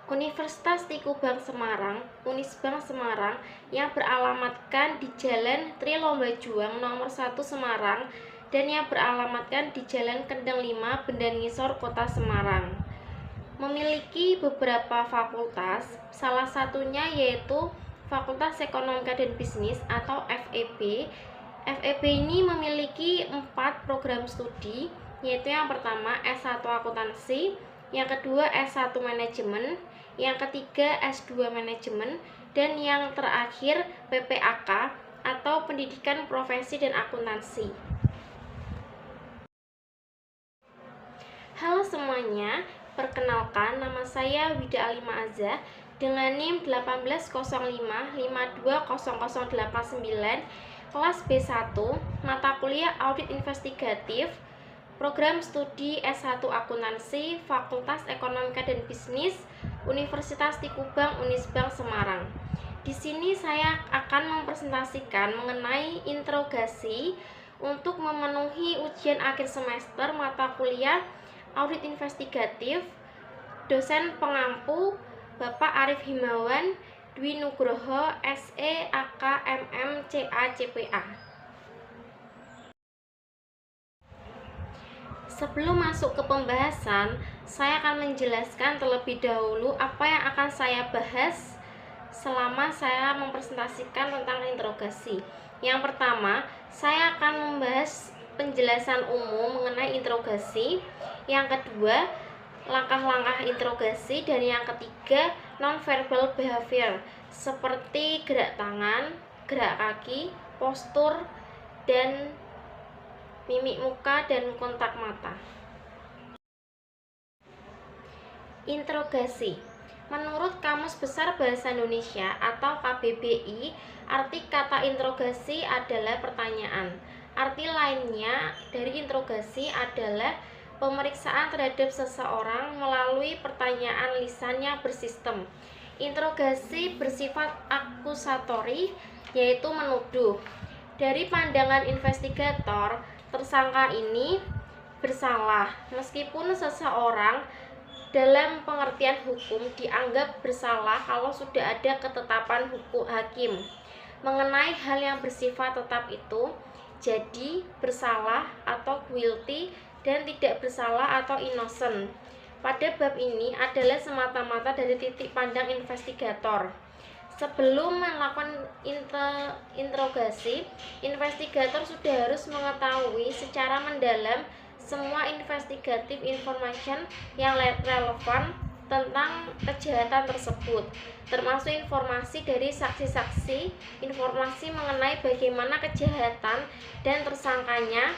Universitas Tikubang Semarang, Unisbang Semarang, yang beralamatkan di Jalan Tri Lomba Juang nomor 1 Semarang dan yang beralamatkan di Jalan Kendeng 5 Bendanisor, Kota Semarang. Memiliki beberapa fakultas, salah satunya yaitu Fakultas Ekonomika dan Bisnis atau FEB. FEB ini memiliki 4 program studi, yaitu yang pertama S1 Akuntansi, yang kedua S1 Manajemen, yang ketiga S2 Manajemen, dan yang terakhir PPAK atau Pendidikan Profesi dan Akuntansi. Halo semuanya, perkenalkan nama saya Wida Alima Azah dengan NIM 1805520089, kelas B1, mata kuliah Audit Investigatif, program studi S1 Akuntansi, Fakultas Ekonomika dan Bisnis, Universitas Tikubang Unisbang Semarang. Di sini saya akan mempresentasikan mengenai interogasi untuk memenuhi ujian akhir semester mata kuliah Audit Investigatif. Dosen pengampu Bapak Arif Himawan Dwi Nugroho SE AK MM CA CPA. Sebelum masuk ke pembahasan, saya akan menjelaskan terlebih dahulu apa yang akan saya bahas selama saya mempresentasikan tentang interogasi. Yang pertama, saya akan membahas penjelasan umum mengenai interogasi. Yang kedua, langkah-langkah interogasi. Dan yang ketiga, non-verbal behavior seperti gerak tangan, gerak kaki, postur, dan mimik muka dan kontak mata. Interogasi. Menurut Kamus Besar Bahasa Indonesia atau KBBI, arti kata interogasi adalah pertanyaan. Arti lainnya dari interogasi adalah pemeriksaan terhadap seseorang melalui pertanyaan lisan yang bersistem. Interogasi bersifat akusatori, yaitu menuduh. Dari pandangan investigator, tersangka ini bersalah meskipun seseorang dalam pengertian hukum dianggap bersalah kalau sudah ada ketetapan hukum hakim mengenai hal yang bersifat tetap itu, jadi bersalah atau guilty dan tidak bersalah atau innocent. Pada bab ini adalah semata-mata dari titik pandang investigator. Sebelum melakukan interogasi, investigator sudah harus mengetahui secara mendalam semua investigative information yang relevan tentang kejahatan tersebut, termasuk informasi dari saksi-saksi, informasi mengenai bagaimana kejahatan dan tersangkanya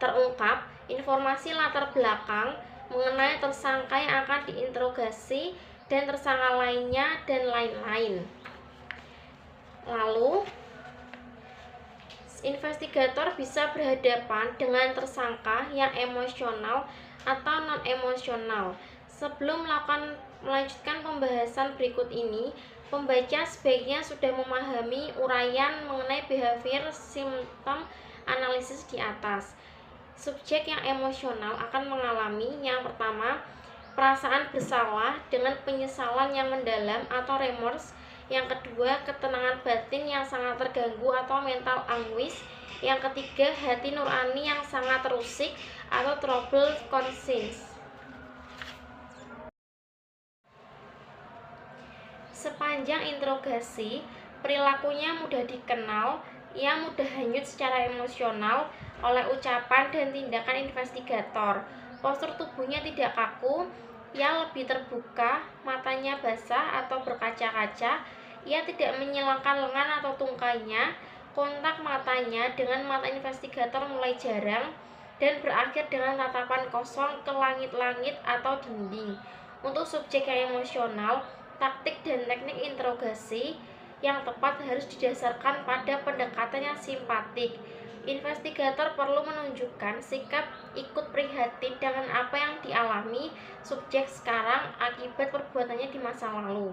terungkap, informasi latar belakang mengenai tersangka yang akan diinterogasi dan tersangka lainnya, dan lain-lain. Lalu, investigator bisa berhadapan dengan tersangka yang emosional atau non-emosional. Sebelum melanjutkan pembahasan berikut ini, pembaca sebaiknya sudah memahami uraian mengenai behavior symptom analisis di atas. Subjek yang emosional akan mengalami yang pertama, perasaan bersalah dengan penyesalan yang mendalam atau remorse. Yang kedua, ketenangan batin yang sangat terganggu atau mental anguish. Yang ketiga, hati nurani yang sangat terusik atau troubled conscience. Sepanjang interogasi, perilakunya mudah dikenal, ia mudah hanyut secara emosional oleh ucapan dan tindakan investigator. Postur tubuhnya tidak kaku, ia lebih terbuka, matanya basah atau berkaca-kaca, ia tidak menyilangkan lengan atau tungkainya, kontak matanya dengan mata investigator mulai jarang, dan berakhir dengan tatapan kosong ke langit-langit atau dinding. Untuk subjek yang emosional, taktik dan teknik interogasi yang tepat harus didasarkan pada pendekatan yang simpatik. Investigator perlu menunjukkan sikap ikut prihatin dengan apa yang dialami subjek sekarang akibat perbuatannya di masa lalu.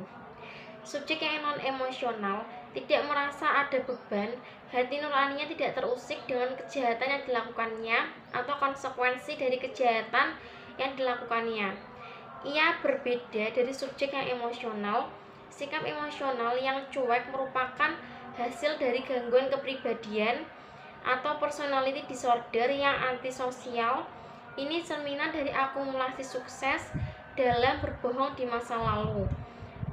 Subjek yang non-emosional tidak merasa ada beban, hati nuraninya tidak terusik dengan kejahatan yang dilakukannya atau konsekuensi dari kejahatan yang dilakukannya. Ia berbeda dari subjek yang emosional. Sikap emosional yang cuek merupakan hasil dari gangguan kepribadian atau personality disorder yang antisosial. Ini cerminan dari akumulasi sukses dalam berbohong di masa lalu.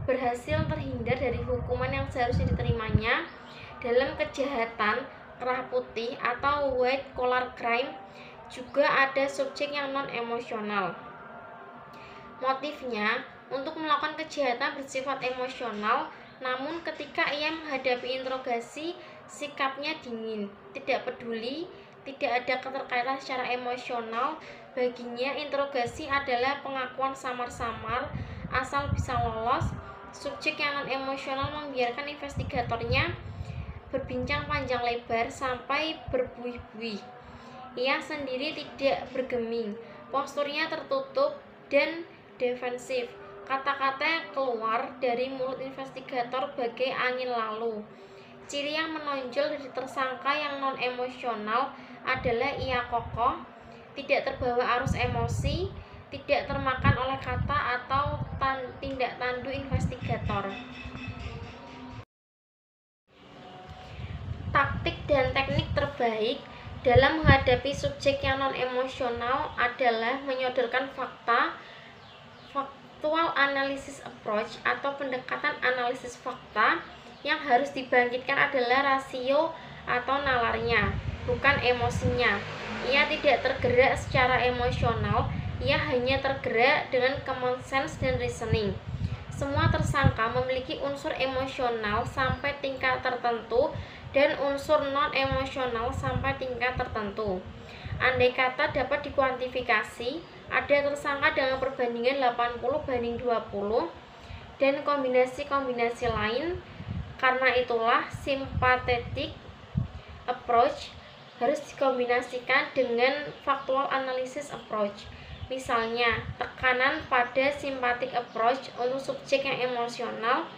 Berhasil terhindar dari hukuman yang seharusnya diterimanya dalam kejahatan kerah putih atau white collar crime. Juga ada subjek yang non emosional. Motifnya untuk melakukan kejahatan bersifat emosional, namun ketika ia menghadapi interogasi, sikapnya dingin, tidak peduli, tidak ada keterkaitan secara emosional. Baginya interogasi adalah pengakuan samar-samar asal bisa lolos. Subjek yang non emosional membiarkan investigatornya berbincang panjang lebar sampai berbuih-buih. Ia sendiri tidak bergeming, posturnya tertutup dan defensif. Kata-kata yang keluar dari mulut investigator bagai angin lalu. Ciri yang menonjol dari tersangka yang non emosional adalah ia kokoh, tidak terbawa arus emosi, tidak termakan oleh kata atau tindak tanduk investigator. Taktik dan teknik terbaik dalam menghadapi subjek yang non emosional adalah menyodorkan fakta, factual analysis approach atau pendekatan analisis fakta. Yang harus dibangkitkan adalah rasio atau nalarnya, bukan emosinya. Ia tidak tergerak secara emosional, ia hanya tergerak dengan common sense dan reasoning. Semua tersangka memiliki unsur emosional sampai tingkat tertentu dan unsur non-emosional sampai tingkat tertentu. Andai kata dapat dikuantifikasi, ada tersangka dengan perbandingan 80:20 dan kombinasi-kombinasi lain. Karena itulah sympathetic approach harus dikombinasikan dengan factual analysis approach. Misalnya, tekanan pada sympathetic approach untuk subjek yang emosional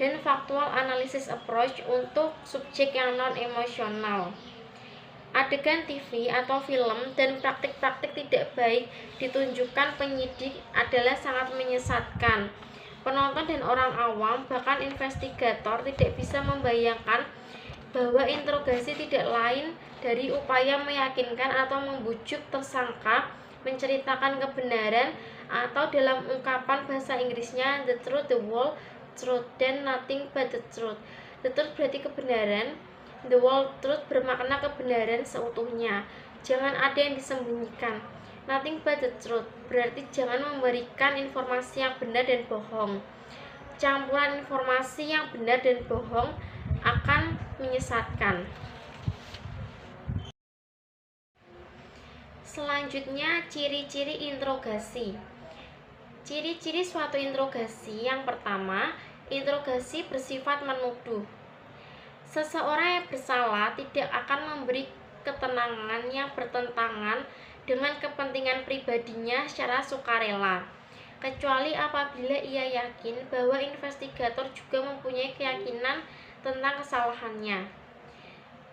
dan factual analysis approach untuk subjek yang non-emosional. Adegan TV atau film dan praktik-praktik tidak baik ditunjukkan penyidik adalah sangat menyesatkan. Penonton dan orang awam, bahkan investigator, tidak bisa membayangkan bahwa interogasi tidak lain dari upaya meyakinkan atau membujuk tersangka menceritakan kebenaran, atau dalam ungkapan bahasa Inggrisnya the truth, the whole truth, dan nothing but the truth. The truth berarti kebenaran, the whole truth bermakna kebenaran seutuhnya, jangan ada yang disembunyikan. Nothing but the truth berarti jangan memberikan informasi yang benar dan bohong. Campuran informasi yang benar dan bohong akan menyesatkan. Selanjutnya, ciri-ciri interogasi. Ciri-ciri suatu interogasi. Yang pertama, interogasi bersifat menuduh. Seseorang yang bersalah tidak akan memberi keterangan yang bertentangan dengan kepentingan pribadinya secara sukarela, kecuali apabila ia yakin bahwa investigator juga mempunyai keyakinan tentang kesalahannya.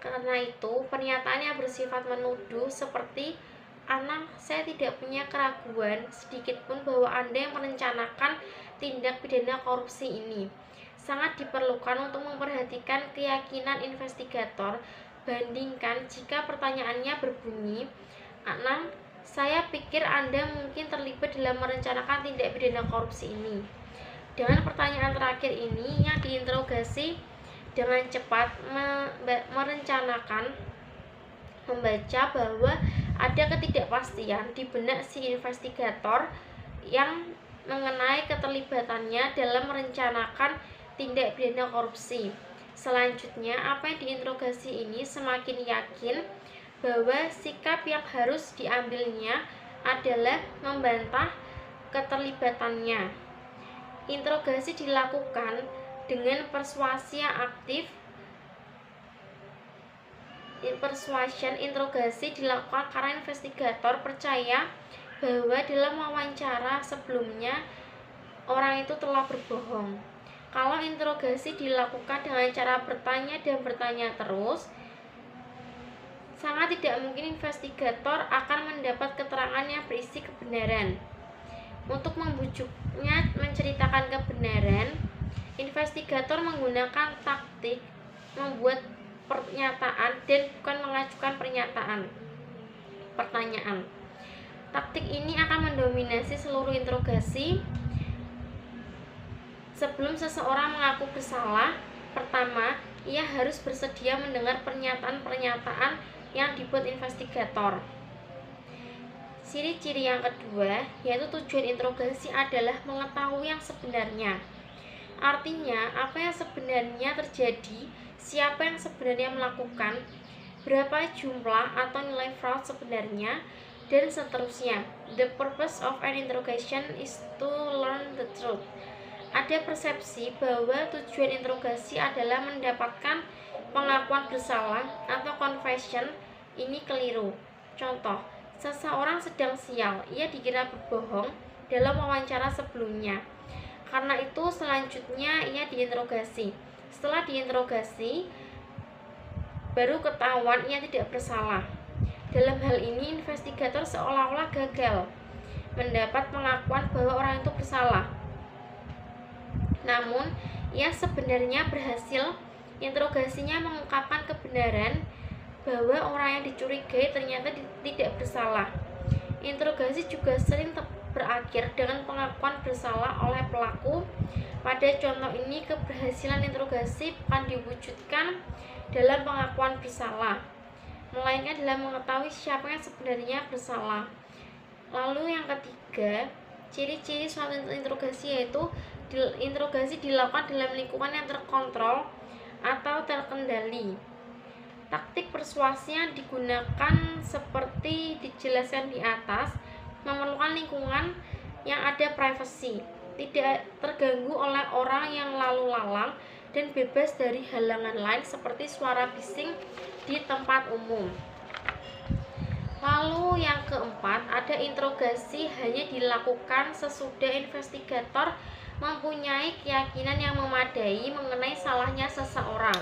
Karena itu, pernyataan yang bersifat menuduh seperti "Anak, saya tidak punya keraguan sedikitpun bahwa Anda yang merencanakan tindak pidana korupsi ini," sangat diperlukan untuk memperhatikan keyakinan investigator. Bandingkan jika pertanyaannya berbunyi, "Anak, saya pikir Anda mungkin terlibat dalam merencanakan tindak pidana korupsi ini." Dengan pertanyaan terakhir ini, yang diinterogasi dengan cepat merencanakan membaca bahwa ada ketidakpastian di benak si investigator yang mengenai keterlibatannya dalam merencanakan tindak pidana korupsi. Selanjutnya, apa yang diinterogasi ini semakin yakin bahwa sikap yang harus diambilnya adalah membantah keterlibatannya. Interogasi dilakukan dengan persuasi yang aktif. Persuasion interogasi dilakukan karena investigator percaya bahwa dalam wawancara sebelumnya orang itu telah berbohong. Kalau interogasi dilakukan dengan cara bertanya dan bertanya terus, sangat tidak mungkin investigator akan mendapat keterangan yang berisi kebenaran. Untuk membujuknya menceritakan kebenaran, investigator menggunakan taktik membuat pernyataan dan bukan mengajukan pertanyaan. Taktik ini akan mendominasi seluruh interogasi. Sebelum seseorang mengaku bersalah, pertama, ia harus bersedia mendengar pernyataan-pernyataan yang dibuat investigator. Ciri-ciri yang kedua, yaitu tujuan interogasi adalah mengetahui yang sebenarnya. Artinya, apa yang sebenarnya terjadi, siapa yang sebenarnya melakukan, berapa jumlah atau nilai fraud sebenarnya, dan seterusnya. The purpose of an interrogation is to learn the truth. Ada persepsi bahwa tujuan interogasi adalah mendapatkan pengakuan bersalah atau confession. Ini keliru. Contoh, seseorang sedang sial, ia dikira berbohong dalam wawancara sebelumnya. Karena itu selanjutnya ia diinterogasi. Setelah diinterogasi, baru ketahuan ia tidak bersalah. Dalam hal ini, investigator seolah-olah gagal mendapat pengakuan bahwa orang itu bersalah. Namun, ia sebenarnya berhasil. Interogasinya mengungkapkan kebenaran bahwa orang yang dicurigai ternyata tidak bersalah. Interogasi juga sering berakhir dengan pengakuan bersalah oleh pelaku. Pada contoh ini, keberhasilan interogasi bukan diwujudkan dalam pengakuan bersalah, melainkan dalam mengetahui siapa yang sebenarnya bersalah. Lalu yang ketiga, ciri-ciri suatu interogasi yaitu interogasi dilakukan dalam lingkungan yang terkontrol atau terkendali. Taktik persuasi yang digunakan seperti dijelaskan di atas memerlukan lingkungan yang ada privasi, tidak terganggu oleh orang yang lalu lalang, dan bebas dari halangan lain seperti suara bising di tempat umum. Lalu yang keempat, ada interogasi hanya dilakukan sesudah investigator mempunyai keyakinan yang memadai mengenai salahnya seseorang.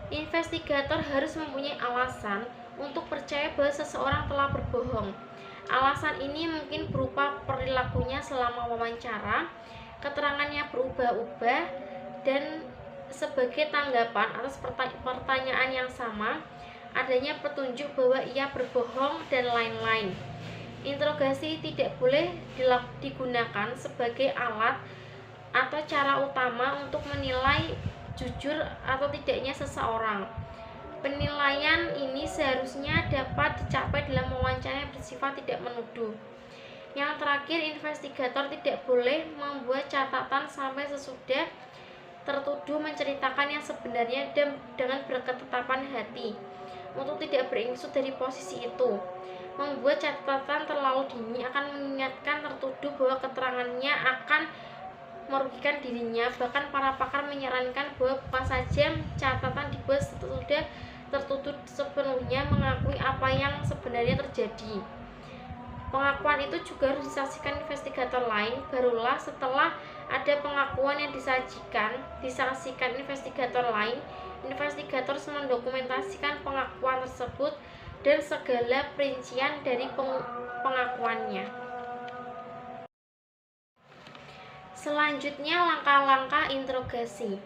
Investigator harus mempunyai alasan untuk percaya bahwa seseorang telah berbohong. Alasan ini mungkin berupa perilakunya selama wawancara, keterangannya berubah-ubah, dan sebagai tanggapan atas pertanyaan yang sama, adanya petunjuk bahwa ia berbohong, dan lain-lain. Interogasi tidak boleh digunakan sebagai alat atau cara utama untuk menilai jujur atau tidaknya seseorang. Penilaian ini seharusnya dapat dicapai dalam wawancara yang bersifat tidak menuduh. Yang terakhir, investigator tidak boleh membuat catatan sampai sesudah tertuduh menceritakan yang sebenarnya dan dengan berketetapan hati untuk tidak beringsut dari posisi itu. Membuat catatan terlalu dini akan mengingatkan tertuduh bahwa keterangannya akan merugikan dirinya. Bahkan para pakar menyarankan bahwa bukan saja catatan dibuat sesudah tertuduh sepenuhnya mengakui apa yang sebenarnya terjadi. Pengakuan itu juga harus disaksikan investigator lain. Barulah setelah ada pengakuan yang disaksikan investigator lain, investigator mendokumentasikan pengakuan tersebut dan segala perincian dari pengakuannya. Selanjutnya, langkah-langkah interogasi.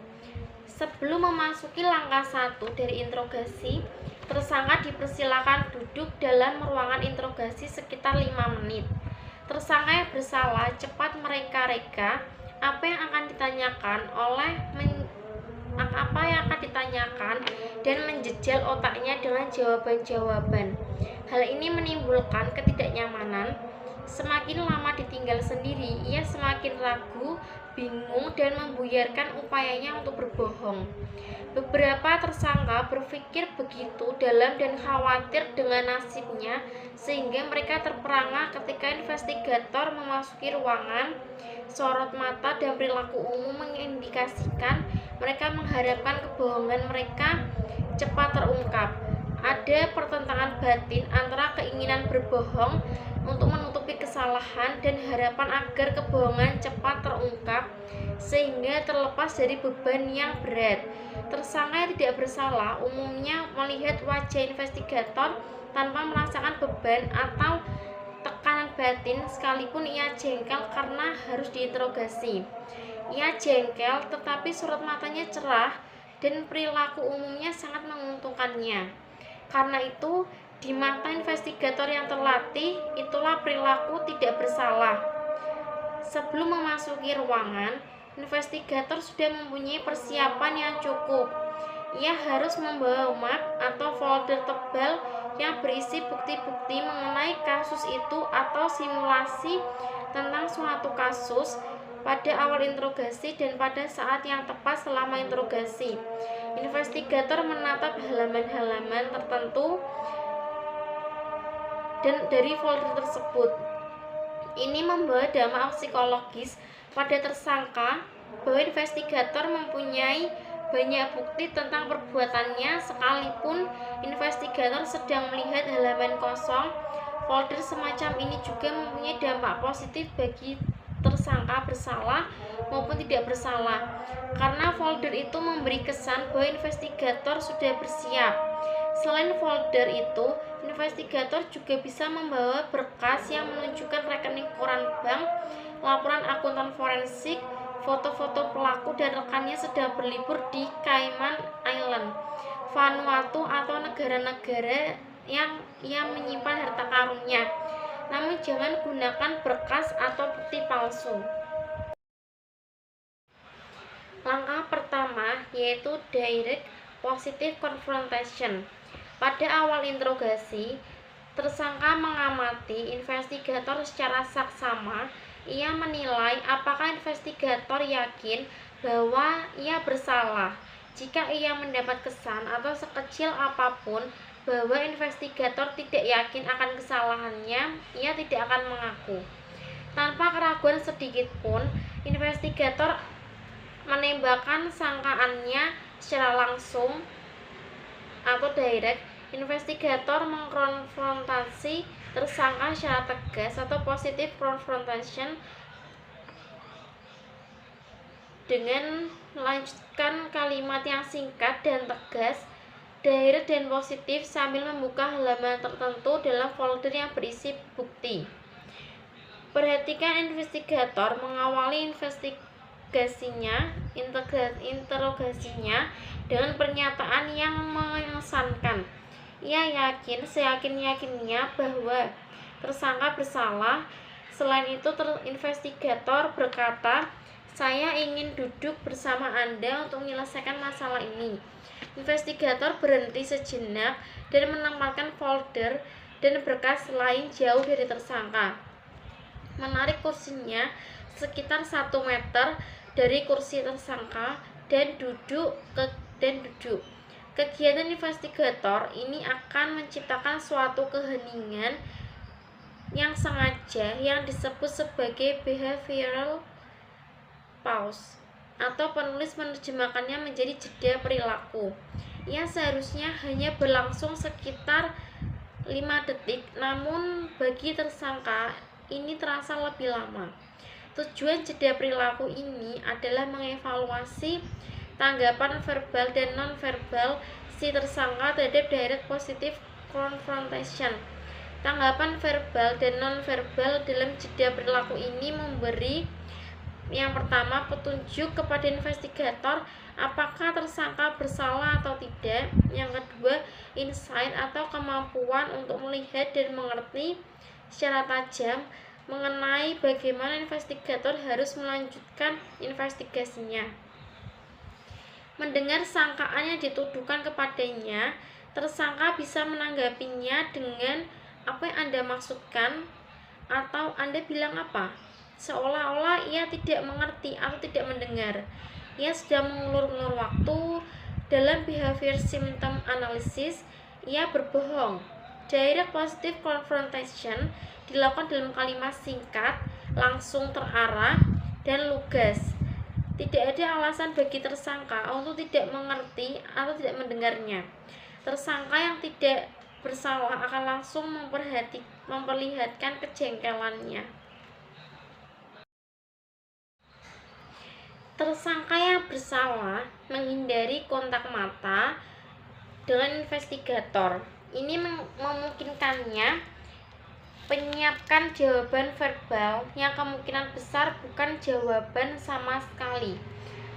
Sebelum memasuki langkah 1 dari interogasi, tersangka dipersilakan duduk dalam ruangan interogasi sekitar 5 menit. Tersangka yang bersalah cepat mereka-reka apa yang akan ditanyakan dan menjejal otaknya dengan jawaban-jawaban. Hal ini menimbulkan ketidaknyamanan. Semakin lama ditinggal sendiri, ia semakin ragu, bingung, dan membuyarkan upayanya untuk berbohong. Beberapa tersangka berpikir begitu dalam dan khawatir dengan nasibnya, sehingga mereka terperangah ketika investigator memasuki ruangan. Sorot mata dan perilaku umum mengindikasikan mereka mengharapkan kebohongan mereka cepat terungkap. Ada pertentangan batin antara keinginan berbohong untuk menutupi kesalahan dan harapan agar kebohongan cepat terungkap sehingga terlepas dari beban yang berat. Tersangka yang tidak bersalah umumnya melihat wajah investigator tanpa merasakan beban atau tekanan batin sekalipun ia jengkel karena harus diinterogasi. Ia jengkel tetapi sorot matanya cerah dan perilaku umumnya sangat menguntungkannya. Karena itu, di mata investigator yang terlatih, itulah perilaku tidak bersalah. Sebelum memasuki ruangan, investigator sudah mempunyai persiapan yang cukup. Ia harus membawa map atau folder tebal yang berisi bukti-bukti mengenai kasus itu atau simulasi tentang suatu kasus pada awal interogasi dan pada saat yang tepat selama interogasi. Investigator menatap halaman-halaman tertentu dan dari folder tersebut. Ini membawa dampak psikologis pada tersangka bahwa investigator mempunyai banyak bukti tentang perbuatannya sekalipun investigator sedang melihat halaman kosong. Folder semacam ini juga mempunyai dampak positif bagi tersangka bersalah maupun tidak bersalah, karena folder itu memberi kesan bahwa investigator sudah bersiap. Selain folder itu, investigator juga bisa membawa berkas yang menunjukkan rekening koran bank, laporan akuntan forensik, foto-foto pelaku dan rekannya sedang berlibur di Cayman Island, Vanuatu atau negara-negara yang menyimpan harta karunnya. Namun jangan gunakan berkas atau bukti palsu. Langkah pertama yaitu direct positive confrontation. Pada awal interogasi, tersangka mengamati investigator secara saksama. Ia menilai apakah investigator yakin bahwa ia bersalah. Jika ia mendapat kesan atau sekecil apapun bahwa investigator tidak yakin akan kesalahannya, ia tidak akan mengaku. Tanpa keraguan sedikit pun, investigator menembakkan sangkaannya secara langsung atau direct. Investigator mengkonfrontasi tersangka secara tegas atau positive confrontation dengan melanjutkan kalimat yang singkat dan tegas, direct dan positif sambil membuka halaman tertentu dalam folder yang berisi bukti. Perhatikan investigator mengawali interogasinya dengan pernyataan yang mengesankan. Ia yakin seyakin-yakinnya bahwa tersangka bersalah. Selain itu, investigator berkata, "Saya ingin duduk bersama Anda untuk menyelesaikan masalah ini." Investigator berhenti sejenak dan menempatkan folder dan berkas lain jauh dari tersangka. Menarik kursinya sekitar 1 meter dari kursi tersangka dan duduk. Kegiatan investigator ini akan menciptakan suatu keheningan yang sengaja yang disebut sebagai behavioral pause, atau penulis menerjemahkannya menjadi jeda perilaku. Ia seharusnya hanya berlangsung sekitar 5 detik, namun bagi tersangka ini terasa lebih lama. Tujuan jeda perilaku ini adalah mengevaluasi tanggapan verbal dan non-verbal si tersangka terhadap direct positive confrontation. Tanggapan verbal dan non-verbal dalam jeda perilaku ini memberi yang pertama petunjuk kepada investigator apakah tersangka bersalah atau tidak. Yang kedua, insight atau kemampuan untuk melihat dan mengerti secara tajam mengenai bagaimana investigator harus melanjutkan investigasinya. Mendengar sangkaan yang dituduhkan kepadanya, tersangka bisa menanggapinya dengan "apa yang Anda maksudkan?" atau "Anda bilang apa?" seolah-olah ia tidak mengerti atau tidak mendengar. Ia sudah mengulur-ulur waktu. Dalam behavior symptom analysis, ia berbohong. Direct positive confrontation dilakukan dalam kalimat singkat, langsung terarah, dan lugas. Tidak ada alasan bagi tersangka untuk tidak mengerti atau tidak mendengarnya. Tersangka yang tidak bersalah akan langsung memperlihatkan kejengkelannya. Tersangka yang bersalah menghindari kontak mata dengan investigator. Ini memungkinkannya Penyiapkan jawaban verbal yang kemungkinan besar bukan jawaban sama sekali.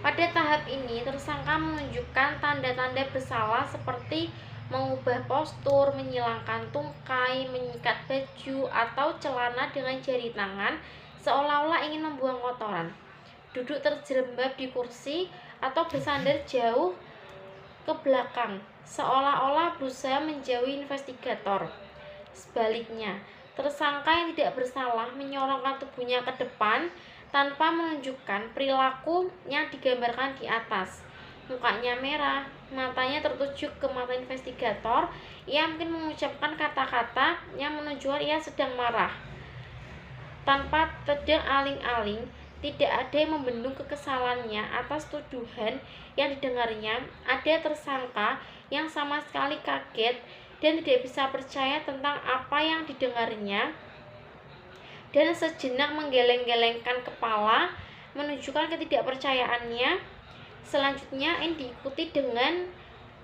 Pada tahap ini, tersangka menunjukkan tanda-tanda bersalah seperti mengubah postur, menyilangkan tungkai, menyikat baju atau celana dengan jari tangan, seolah-olah ingin membuang kotoran. Duduk terjerembab di kursi atau bersandar jauh ke belakang, seolah-olah berusaha menjauhi investigator. Sebaliknya, tersangka yang tidak bersalah menyorongkan tubuhnya ke depan tanpa menunjukkan perilaku yang digambarkan di atas. Mukanya merah, matanya tertuju ke mata investigator. Ia mungkin mengucapkan kata-kata yang menunjukkan ia sedang marah. Tanpa pedang aling-aling, tidak ada yang membendung kekesalannya atas tuduhan yang didengarnya. Ada tersangka yang sama sekali kaget dan tidak bisa percaya tentang apa yang didengarnya, dan sejenak menggeleng-gelengkan kepala menunjukkan ketidakpercayaannya. Selanjutnya ini diikuti dengan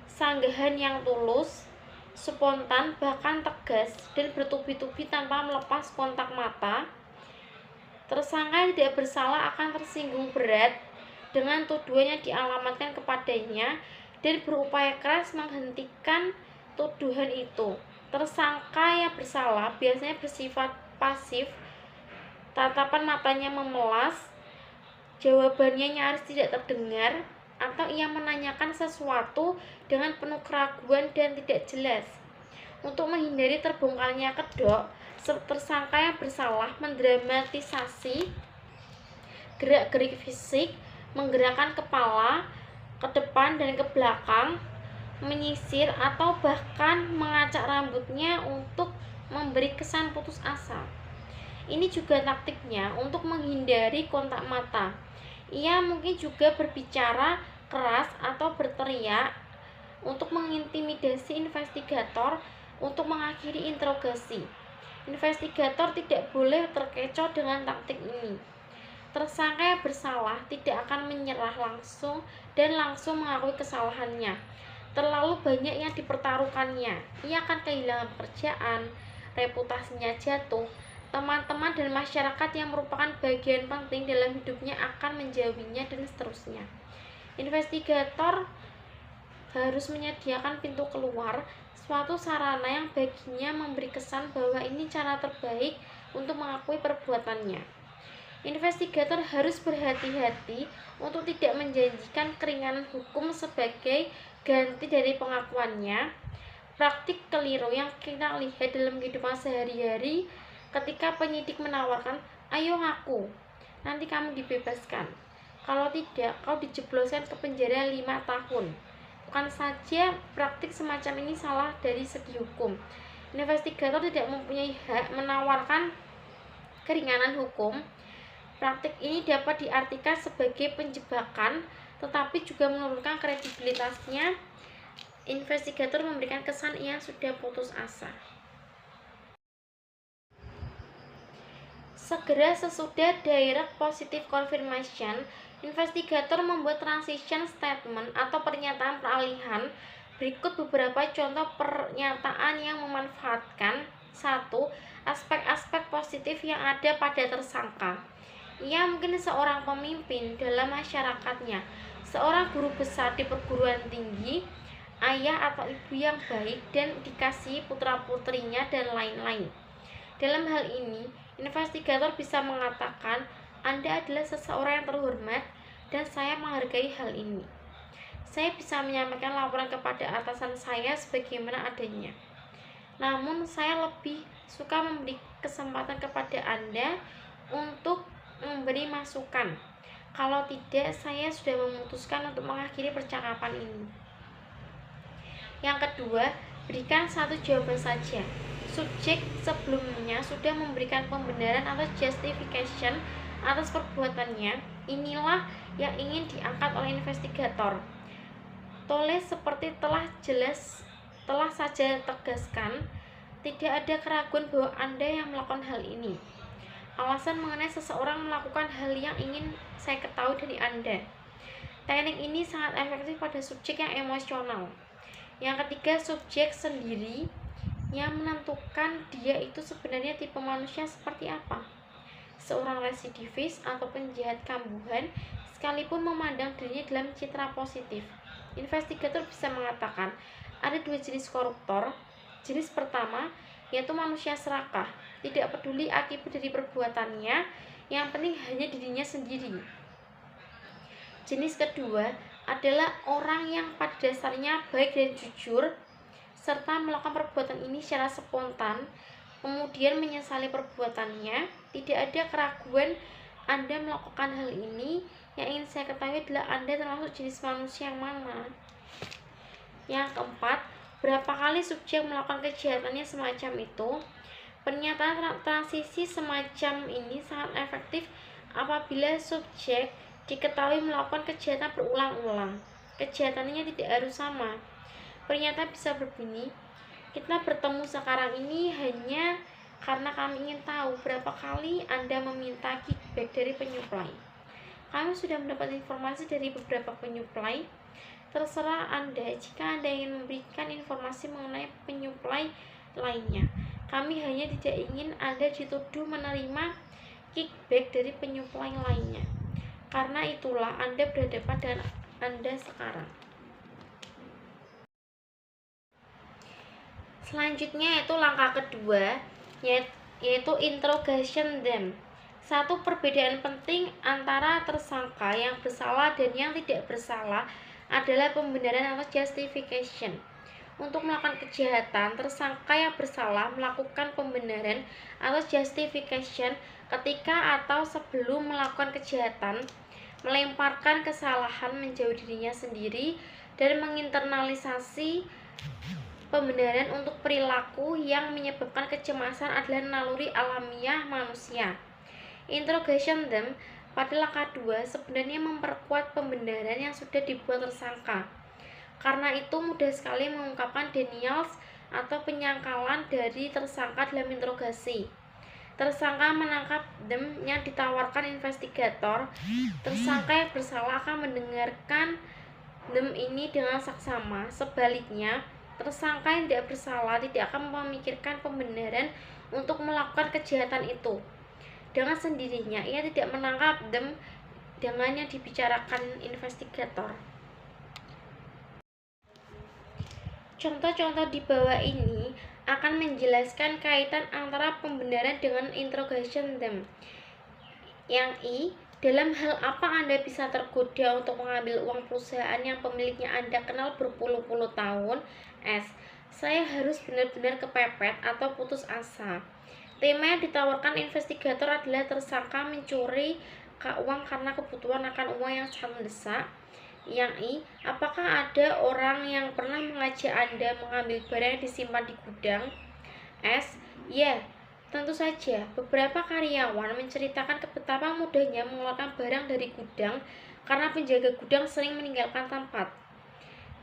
sanggahan yang tulus, spontan, bahkan tegas, dan bertubi-tubi tanpa melepas kontak mata. Tersangka yang tidak bersalah akan tersinggung berat dengan tuduhan yang dialamatkan kepadanya dan berupaya keras menghentikan tuduhan itu. Tersangka yang bersalah biasanya bersifat pasif, tatapan matanya memelas, jawabannya nyaris tidak terdengar, atau ia menanyakan sesuatu dengan penuh keraguan dan tidak jelas. Untuk menghindari terbongkarnya kedok, tersangka yang bersalah mendramatisasi gerak-gerik fisik, menggerakkan kepala ke depan dan ke belakang, menyisir atau bahkan mengacak rambutnya untuk memberi kesan putus asa. Ini juga taktiknya untuk menghindari kontak mata. Ia mungkin juga berbicara keras atau berteriak untuk mengintimidasi investigator untuk mengakhiri interogasi. Investigator tidak boleh terkecoh dengan taktik ini. Tersangka yang bersalah tidak akan menyerah langsung dan langsung mengakui kesalahannya. Terlalu banyak yang dipertaruhkannya. Ia akan kehilangan pekerjaan, reputasinya jatuh, teman-teman dan masyarakat yang merupakan bagian penting dalam hidupnya akan menjauhinya, dan seterusnya. Investigator harus menyediakan pintu keluar, suatu sarana yang baginya memberi kesan bahwa ini cara terbaik untuk mengakui perbuatannya. Investigator harus berhati-hati untuk tidak menjanjikan keringanan hukum sebagai ganti dari pengakuannya. Praktik keliru yang kita lihat dalam kehidupan sehari-hari ketika penyidik menawarkan, "Ayo ngaku, nanti kamu dibebaskan. Kalau tidak, kau dijebloskan ke penjara 5 tahun." Bukan saja praktik semacam ini salah dari segi hukum. Investigator tidak mempunyai hak menawarkan keringanan hukum. Praktik ini dapat diartikan sebagai penjebakan, tetapi juga menurunkan kredibilitasnya. Investigator memberikan kesan ia sudah putus asa. Segera sesudah direct positive confirmation, investigator membuat transition statement atau pernyataan peralihan. Berikut beberapa contoh pernyataan yang memanfaatkan 1. Aspek-aspek positif yang ada pada tersangka. Ia mungkin seorang pemimpin dalam masyarakatnya, seorang guru besar di perguruan tinggi, ayah atau ibu yang baik dan dikasihi putra-putrinya, dan lain-lain. Dalam hal ini, investigator bisa mengatakan, "Anda adalah seseorang yang terhormat dan saya menghargai hal ini. Saya bisa menyampaikan laporan kepada atasan saya sebagaimana adanya. Namun saya lebih suka memberi kesempatan kepada Anda untuk memberi masukan. Kalau tidak, saya sudah memutuskan untuk mengakhiri percakapan ini." Yang kedua, berikan satu jawaban saja. Subjek sebelumnya sudah memberikan pembenaran atau justification atas perbuatannya. Inilah yang ingin diangkat oleh investigator. Tulis seperti telah saja tegaskan, tidak ada keraguan bahwa Anda yang melakukan hal ini. Alasan mengenai seseorang melakukan hal yang ingin saya ketahui dari Anda. Teknik ini sangat efektif pada subjek yang emosional. Yang ketiga, subjek sendiri yang menentukan dia itu sebenarnya tipe manusia seperti apa. Seorang residivis atau penjahat kambuhan sekalipun memandang dirinya dalam citra positif, investigator bisa mengatakan ada dua jenis koruptor. Jenis pertama yaitu manusia serakah, tidak peduli akibat dari perbuatannya, yang penting hanya dirinya sendiri. Jenis kedua adalah orang yang pada dasarnya baik dan jujur, serta melakukan perbuatan ini secara spontan, kemudian menyesali perbuatannya. Tidak ada keraguan Anda melakukan hal ini. Yang ingin saya ketahui adalah Anda termasuk jenis manusia yang mana. Yang keempat, berapa kali subjek melakukan kejahatannya semacam itu. Pernyataan transisi semacam ini sangat efektif apabila subjek diketahui melakukan kejahatan berulang-ulang. Kejahatannya tidak harus sama. Pernyataan bisa berbunyi, kita bertemu sekarang ini hanya karena kami ingin tahu berapa kali Anda meminta kickback dari penyuplai. Kami sudah mendapat informasi dari beberapa penyuplai. Terserah Anda jika Anda ingin memberikan informasi mengenai penyuplai lainnya. Kami hanya tidak ingin Anda dituduh menerima kickback dari penyuplai lainnya. Karena itulah Anda berhadapan dengan Anda sekarang. Selanjutnya yaitu langkah kedua, yaitu interrogation them. Satu perbedaan penting antara tersangka yang bersalah dan yang tidak bersalah adalah pembenaran atau justification. Untuk melakukan kejahatan, tersangka yang bersalah melakukan pembenaran atau justification ketika atau sebelum melakukan kejahatan, melemparkan kesalahan menjauh dirinya sendiri, dan menginternalisasi pembenaran untuk perilaku yang menyebabkan kecemasan adalah naluri alamiah manusia. Interrogation them pada langkah 2 sebenarnya memperkuat pembenaran yang sudah dibuat tersangka. Karena itu mudah sekali mengungkapkan denials atau penyangkalan dari tersangka dalam interogasi. Tersangka menangkap them yang ditawarkan investigator. Tersangka yang bersalah akan mendengarkan them ini dengan saksama. Sebaliknya, tersangka yang tidak bersalah tidak akan memikirkan pembenaran untuk melakukan kejahatan itu. Dengan sendirinya, ia tidak menangkap them dengan yang dibicarakan investigator. Contoh-contoh di bawah ini akan menjelaskan kaitan antara pembenaran dengan interrogation them. Yang I, dalam hal apa Anda bisa tergoda untuk mengambil uang perusahaan yang pemiliknya Anda kenal berpuluh-puluh tahun? S, saya harus benar-benar kepepet atau putus asa. Tema yang ditawarkan investigator adalah tersangka mencuri uang karena kebutuhan akan uang yang sangat mendesak. Yang I, apakah ada orang yang pernah mengajak Anda mengambil barang yang disimpan di gudang? S, ya, tentu saja. Beberapa karyawan menceritakan betapa mudahnya mengeluarkan barang dari gudang karena penjaga gudang sering meninggalkan tempat.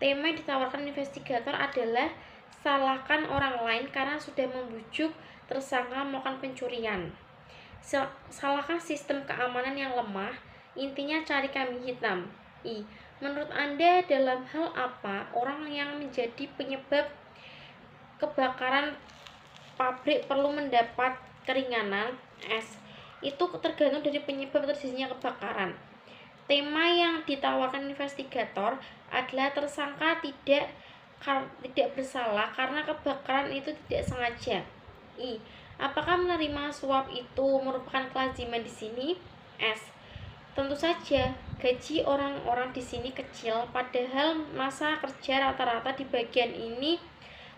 Tema yang ditawarkan investigator adalah salahkan orang lain karena sudah membujuk tersangka melakukan pencurian. Salahkan sistem keamanan yang lemah, intinya cari kambing hitam. I, menurut Anda dalam hal apa orang yang menjadi penyebab kebakaran pabrik perlu mendapat keringanan? S, itu tergantung dari penyebab terjadinya kebakaran. Tema yang ditawarkan investigator adalah tersangka tidak bersalah karena kebakaran itu tidak sengaja. I, apakah menerima suap itu merupakan kelaziman di sini? S, tentu saja. Gaji orang-orang di sini kecil, padahal masa kerja rata-rata di bagian ini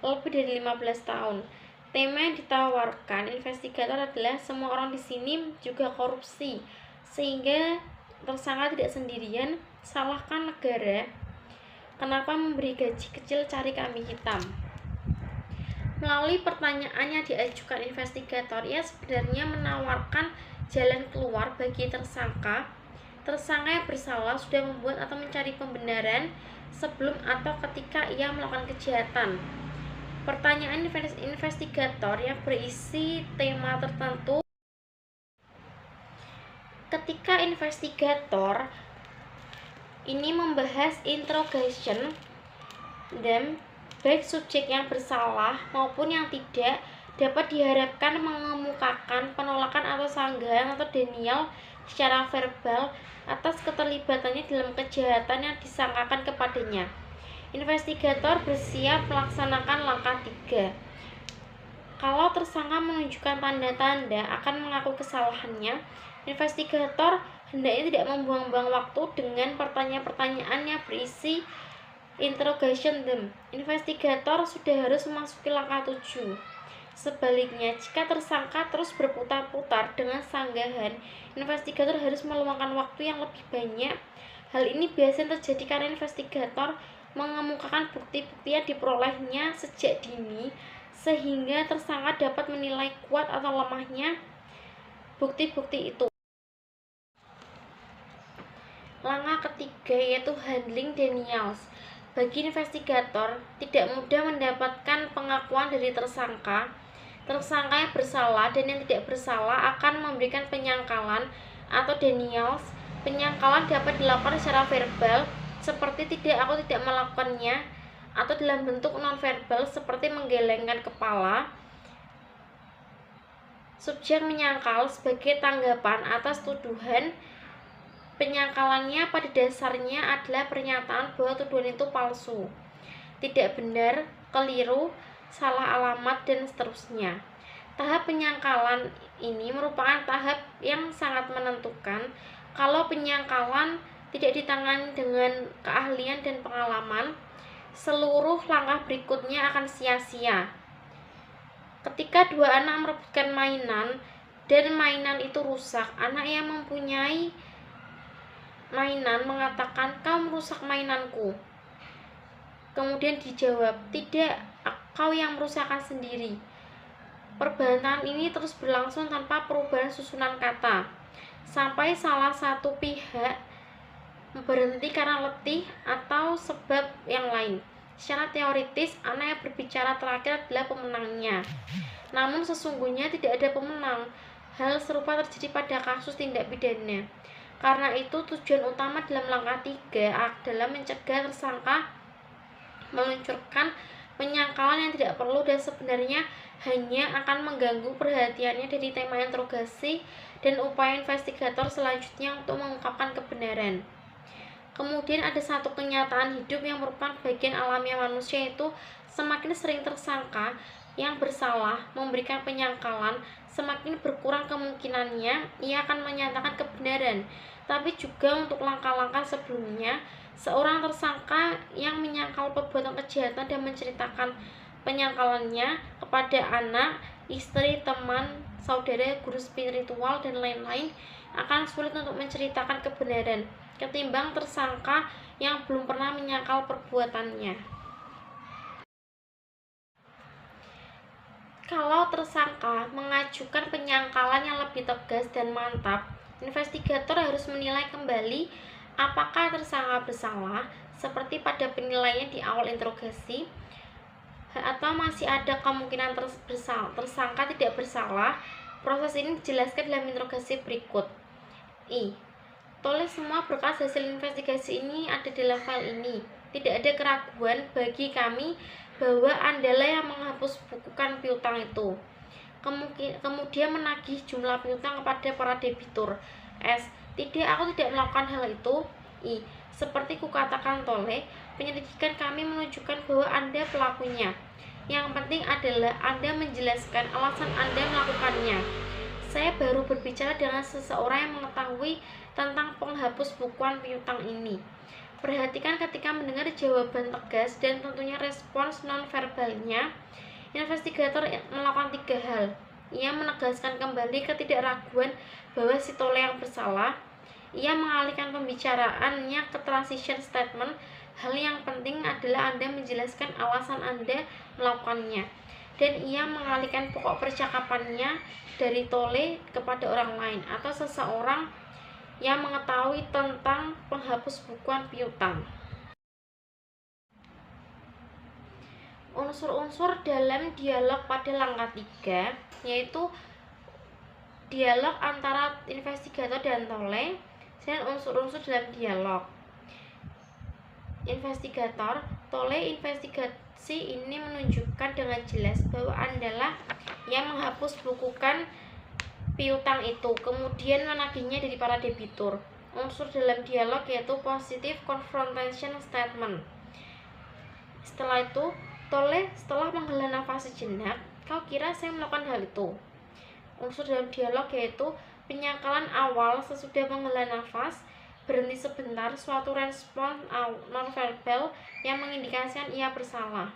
lebih dari 15 tahun. Tema yang ditawarkan investigator adalah semua orang di sini juga korupsi, sehingga tersangka tidak sendirian. Salahkan negara. Kenapa memberi gaji kecil cari kambing hitam? Melalui pertanyaan yang diajukan investigator, ia sebenarnya menawarkan jalan keluar bagi tersangka. Tersangka yang bersalah sudah membuat atau mencari pembenaran sebelum atau ketika ia melakukan kejahatan. Pertanyaan investigator yang berisi tema tertentu. Ketika investigator ini membahas interrogation them, baik subjek yang bersalah maupun yang tidak, dapat diharapkan mengemukakan penolakan atau sanggahan atau denial secara verbal atas keterlibatannya dalam kejahatan yang disangkakan kepadanya. Investigator bersiap melaksanakan langkah 3. Kalau tersangka menunjukkan tanda-tanda akan mengaku kesalahannya, investigator hendaknya tidak membuang-buang waktu dengan pertanyaan-pertanyaan yang berisi interrogation them. Investigator sudah harus memasuki langkah 7. Sebaliknya, jika tersangka terus berputar-putar dengan sanggahan, investigator harus meluangkan waktu yang lebih banyak. Hal ini biasanya terjadi karena investigator mengemukakan bukti-bukti yang diperolehnya sejak dini, sehingga tersangka dapat menilai kuat atau lemahnya bukti-bukti itu. Langkah ketiga yaitu handling denials. Bagi investigator, tidak mudah mendapatkan pengakuan dari tersangka. Tersangka yang bersalah dan yang tidak bersalah akan memberikan penyangkalan atau denials. Penyangkalan dapat dilakukan secara verbal, seperti aku tidak melakukannya, atau dalam bentuk nonverbal seperti menggelengkan kepala. Subjek menyangkal sebagai tanggapan atas tuduhan. Penyangkalannya pada dasarnya adalah pernyataan bahwa tuduhan itu palsu, tidak benar, keliru, salah alamat, dan seterusnya. Tahap penyangkalan ini merupakan tahap yang sangat menentukan. Kalau penyangkalan tidak ditangani dengan keahlian dan pengalaman, seluruh langkah berikutnya akan sia-sia. Ketika dua anak merebutkan mainan dan mainan itu rusak, anak yang mempunyai mainan mengatakan, "Kau merusak mainanku." Kemudian dijawab, "Tidak, kau yang merusakkan sendiri." Perbantahan ini terus berlangsung tanpa perubahan susunan kata, sampai salah satu pihak berhenti karena letih atau sebab yang lain. Secara teoritis, anak yang berbicara terakhir adalah pemenangnya. Namun sesungguhnya tidak ada pemenang. Hal serupa terjadi pada kasus tindak pidana. Karena itu tujuan utama dalam langkah 3 adalah mencegah tersangka meluncurkan penyangkalan yang tidak perlu dan sebenarnya hanya akan mengganggu perhatiannya dari tema interogasi dan upaya investigator selanjutnya untuk mengungkapkan kebenaran. Kemudian ada satu kenyataan hidup yang merupakan bagian alamiah manusia, yaitu semakin sering tersangka yang bersalah memberikan penyangkalan, semakin berkurang kemungkinannya ia akan menyatakan kebenaran. Tapi juga untuk langkah-langkah sebelumnya, seorang tersangka yang menyangkal perbuatan kejahatan dan menceritakan penyangkalannya kepada anak, istri, teman, saudara, guru spiritual, dan lain-lain akan sulit untuk menceritakan kebenaran ketimbang tersangka yang belum pernah menyangkal perbuatannya. Kalau tersangka mengajukan penyangkalan yang lebih tegas dan mantap, investigator harus menilai kembali apakah tersangka bersalah, seperti pada penilaian di awal interogasi, atau masih ada kemungkinan tersangka tidak bersalah. Proses ini dijelaskan dalam interogasi berikut. Tulis semua berkas hasil investigasi ini ada dalam file ini. Tidak ada keraguan bagi kami bahwa Andalah yang menghapus bukukan piutang itu. Kemudian menagih jumlah piutang kepada para debitur. Tidak, aku tidak melakukan hal itu. Seperti kukatakan Toleh, penyelidikan kami menunjukkan bahwa Anda pelakunya. Yang penting adalah Anda menjelaskan alasan Anda melakukannya. Saya baru berbicara dengan seseorang yang mengetahui tentang penghapus bukuan piutang ini. Perhatikan ketika mendengar jawaban tegas dan tentunya respons non-verbalnya. Investigator melakukan 3 hal. Ia menegaskan kembali ketidakraguan bahwa si Toleh yang bersalah. Ia mengalihkan pembicaraannya ke transition statement. Hal yang penting adalah Anda menjelaskan alasan Anda melakukannya. Dan ia mengalihkan pokok percakapannya dari Toleh kepada orang lain atau seseorang yang mengetahui tentang penghapus bukuan piutang. Unsur-unsur dalam dialog pada langkah 3 yaitu dialog antara investigator dan Toleh, dan unsur-unsur dalam dialog. Investigator, Toleh, bukti ini menunjukkan dengan jelas bahwa Andalah yang menghapus bukukan piutang itu, kemudian menagihnya dari para debitur. Unsur dalam dialog yaitu positive confrontation statement. Setelah itu, Tolle setelah menghela nafas sejenak, kau kira saya melakukan hal itu? Unsur dalam dialog yaitu penyangkalan awal sesudah menghela nafas, berhenti sebentar, suatu respon nonverbal yang mengindikasikan ia bersalah.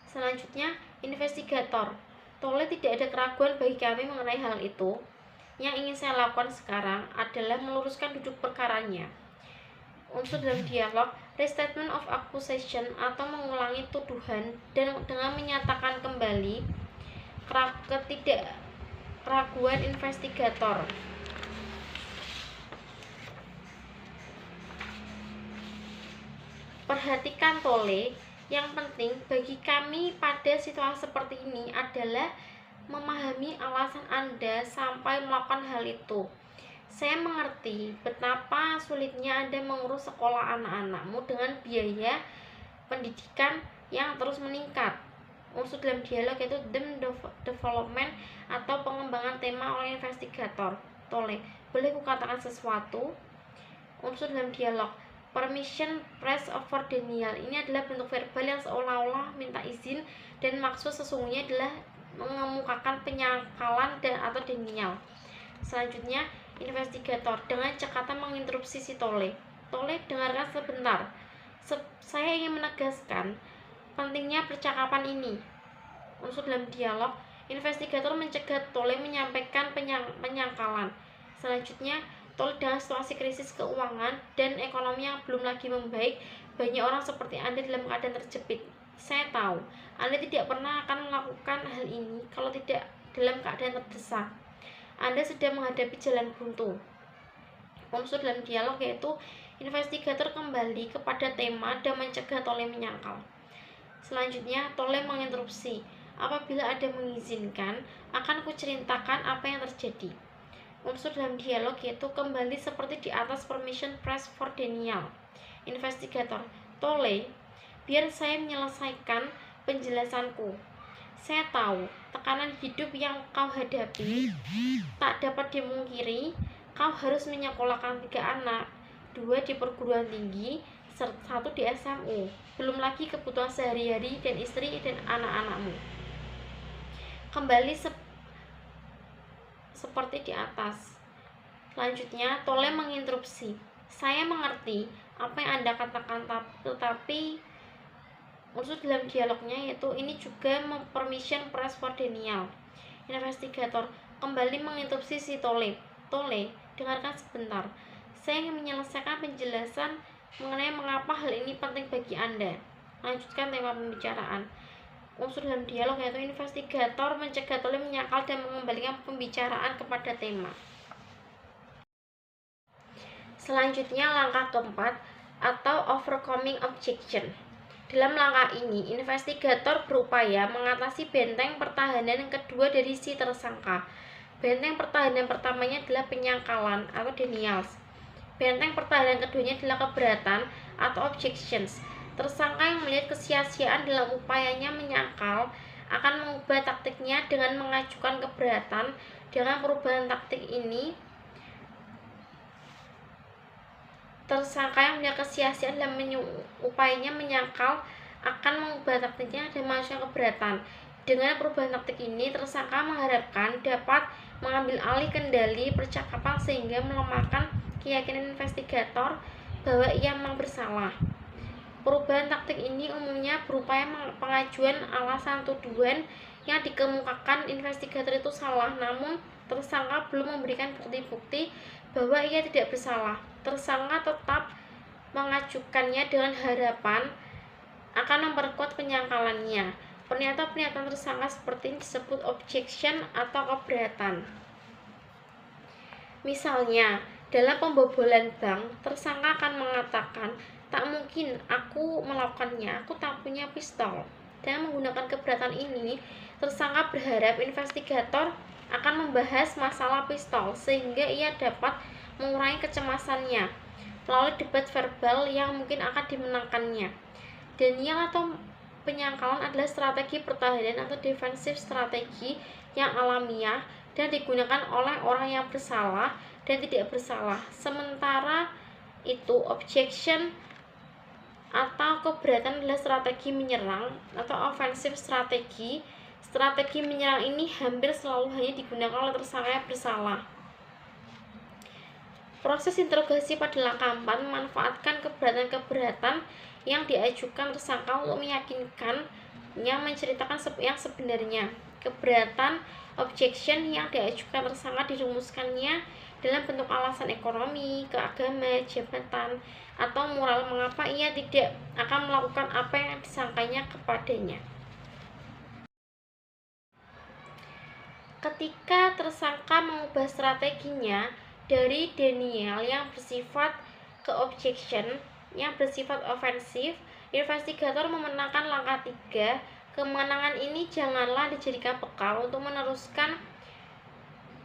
Selanjutnya, investigator. Tolle tidak ada keraguan bagi kami mengenai hal itu. Yang ingin saya lakukan sekarang adalah meluruskan duduk perkaranya. Unsur dalam dialog, restatement of accusation atau mengulangi tuduhan dan dengan menyatakan kembali keraguan investigator. Perhatikan Tolle, yang penting bagi kami pada situasi seperti ini adalah memahami alasan Anda sampai melakukan hal itu. Saya mengerti betapa sulitnya Anda mengurus sekolah anak-anakmu dengan biaya pendidikan yang terus meningkat. Unsur dalam dialog yaitu theme development atau pengembangan tema oleh investigator. Tolle, boleh kukatakan sesuatu? Unsur dalam dialog, permission press over denial. Ini adalah bentuk verbal yang seolah-olah minta izin dan maksud sesungguhnya adalah mengemukakan penyangkalan atau denial. Selanjutnya, investigator dengan cekatan menginterupsi si Tolle. Tolle, dengarkan sebentar. Saya ingin menegaskan pentingnya percakapan ini. Unsur dalam dialog, investigator mencegah Tolle menyampaikan penyangkalan. Selanjutnya, Tolle dengan situasi krisis keuangan dan ekonomi yang belum lagi membaik, banyak orang seperti Anda dalam keadaan terjepit. Saya tahu, Anda tidak pernah akan melakukan hal ini kalau tidak dalam keadaan terdesak. Anda sedang menghadapi jalan buntu. Unsur dalam dialog yaitu investigator kembali kepada tema dan mencegah Tolle menyangkal. Selanjutnya, Tolle menginterupsi. Apabila Anda mengizinkan, akan kuceritakan apa yang terjadi. Unsur dalam dialog yaitu kembali seperti di atas permission press for denial. Investigator, Tolle, biar saya menyelesaikan penjelasanku. Saya tahu tekanan hidup yang kau hadapi tak dapat dimungkiri. Kau harus menyekolahkan 3 anak, 2 di perguruan tinggi, 1 di SMU, belum lagi kebutuhan sehari-hari dan istri dan anak-anakmu. Kembali seperti di atas. Selanjutnya, Tolle menginterupsi. Saya mengerti apa yang Anda katakan, tetapi unsur dalam dialognya yaitu ini juga permission press for denial. Investigator kembali menginterupsi si Tolle. Tolle, dengarkan sebentar. Saya ingin menyelesaikan penjelasan mengenai mengapa hal ini penting bagi Anda. Lanjutkan tema pembicaraan. Unsur dalam dialog yaitu investigator mencegah Tolle menyangkal dan mengembalikan pembicaraan kepada tema. Selanjutnya langkah keempat atau overcoming objection. Dalam langkah ini, investigator berupaya mengatasi benteng pertahanan yang kedua dari si tersangka. Benteng pertahanan pertamanya adalah penyangkalan atau denials. Benteng pertahanan keduanya adalah keberatan atau objections. Tersangka yang melihat kesia-siaan dalam upayanya menyangkal akan mengubah taktiknya dengan mengajukan keberatan. Dengan perubahan taktik ini, tersangka yang melihat kesia-siaan dalam upayanya menyangkal akan mengubah taktiknya dan mengajukan keberatan. Dengan perubahan taktik ini, tersangka mengharapkan dapat mengambil alih kendali percakapan sehingga melemahkan keyakinan investigator bahwa ia memang bersalah. Perubahan taktik ini umumnya berupaya pengajuan alasan tuduhan yang dikemukakan investigator itu salah, namun tersangka belum memberikan bukti-bukti bahwa ia tidak bersalah. Tersangka tetap mengajukannya dengan harapan akan memperkuat penyangkalannya. Pernyataan-pernyataan tersangka seperti ini disebut objection atau keberatan. Misalnya, dalam pembobolan bank, tersangka akan mengatakan, tak mungkin aku melakukannya, aku tak punya pistol. Dengan menggunakan keberatan ini, tersangka berharap investigator akan membahas masalah pistol sehingga ia dapat mengurangi kecemasannya melalui debat verbal yang mungkin akan dimenangkannya. Denial atau penyangkalan adalah strategi pertahanan atau defensif strategi yang alamiah dan digunakan oleh orang yang bersalah dan tidak bersalah. Sementara itu, objection atau keberatan adalah strategi menyerang atau offensive strategi. Strategi menyerang ini hampir selalu hanya digunakan oleh tersangka yang bersalah. Proses interogasi pada langkah 4 memanfaatkan keberatan-keberatan yang diajukan tersangka untuk meyakinkan yang menceritakan yang sebenarnya. Keberatan objection yang diajukan tersangka dirumuskannya dalam bentuk alasan ekonomi, keagama, jabatan, atau moral mengapa ia tidak akan melakukan apa yang disangkanya kepadanya. Ketika tersangka mengubah strateginya dari denial yang bersifat ke objection yang bersifat ofensif, investigator memenangkan langkah 3. Kemenangan ini janganlah dijadikan bekal untuk meneruskan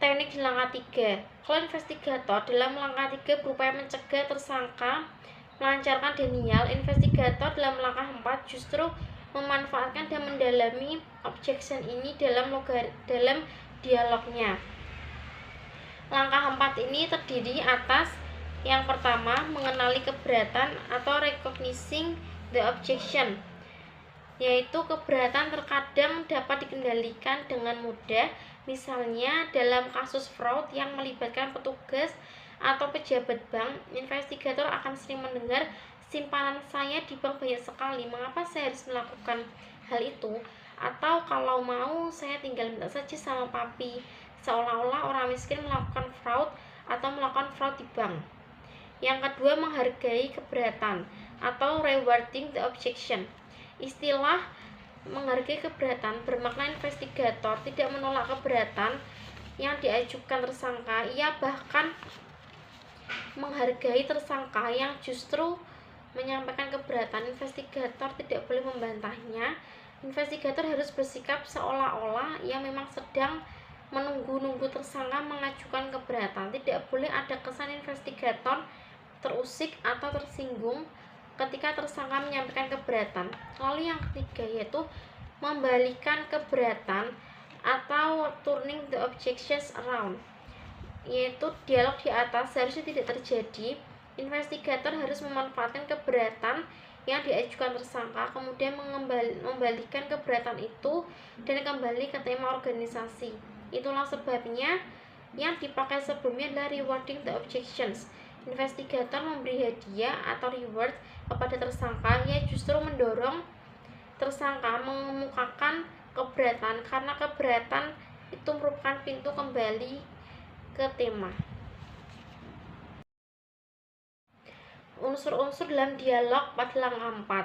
teknik di langkah 3. Kalau investigator dalam langkah 3 berupaya mencegah tersangka melancarkan denial, investigator dalam langkah 4 justru memanfaatkan dan mendalami objection ini dalam dialognya. Langkah 4 ini terdiri atas yang pertama, mengenali keberatan atau recognizing the objection, yaitu keberatan terkadang dapat dikendalikan dengan mudah. Misalnya dalam kasus fraud yang melibatkan petugas atau pejabat bank, investigator akan sering mendengar, simpanan saya di bank banyak sekali, mengapa saya harus melakukan hal itu? Atau kalau mau saya tinggal minta saja sama papi, seolah-olah orang miskin melakukan fraud atau melakukan fraud di bank. Yang kedua, menghargai keberatan atau rewarding the objection. Istilah menghargai keberatan bermakna investigator tidak menolak keberatan yang diajukan tersangka, ia bahkan menghargai tersangka yang justru menyampaikan keberatan. Investigator tidak boleh membantahnya. Investigator harus bersikap seolah-olah ia memang sedang menunggu-nunggu tersangka mengajukan keberatan. Tidak boleh ada kesan investigator terusik atau tersinggung ketika tersangka menyampaikan keberatan. Lalu yang ketiga yaitu membalikan keberatan atau turning the objections around, yaitu dialog di atas seharusnya tidak terjadi. Investigator harus memanfaatkan keberatan yang diajukan tersangka, kemudian membalikan keberatan itu dan kembali ke tema organisasi. Itulah sebabnya yang dipakai sebelumnya adalah rewarding the objections. Investigator memberi hadiah atau reward kepada tersangka, ia justru mendorong tersangka mengemukakan keberatan karena keberatan itu merupakan pintu kembali ke tema. Unsur-unsur dalam dialog pada langkah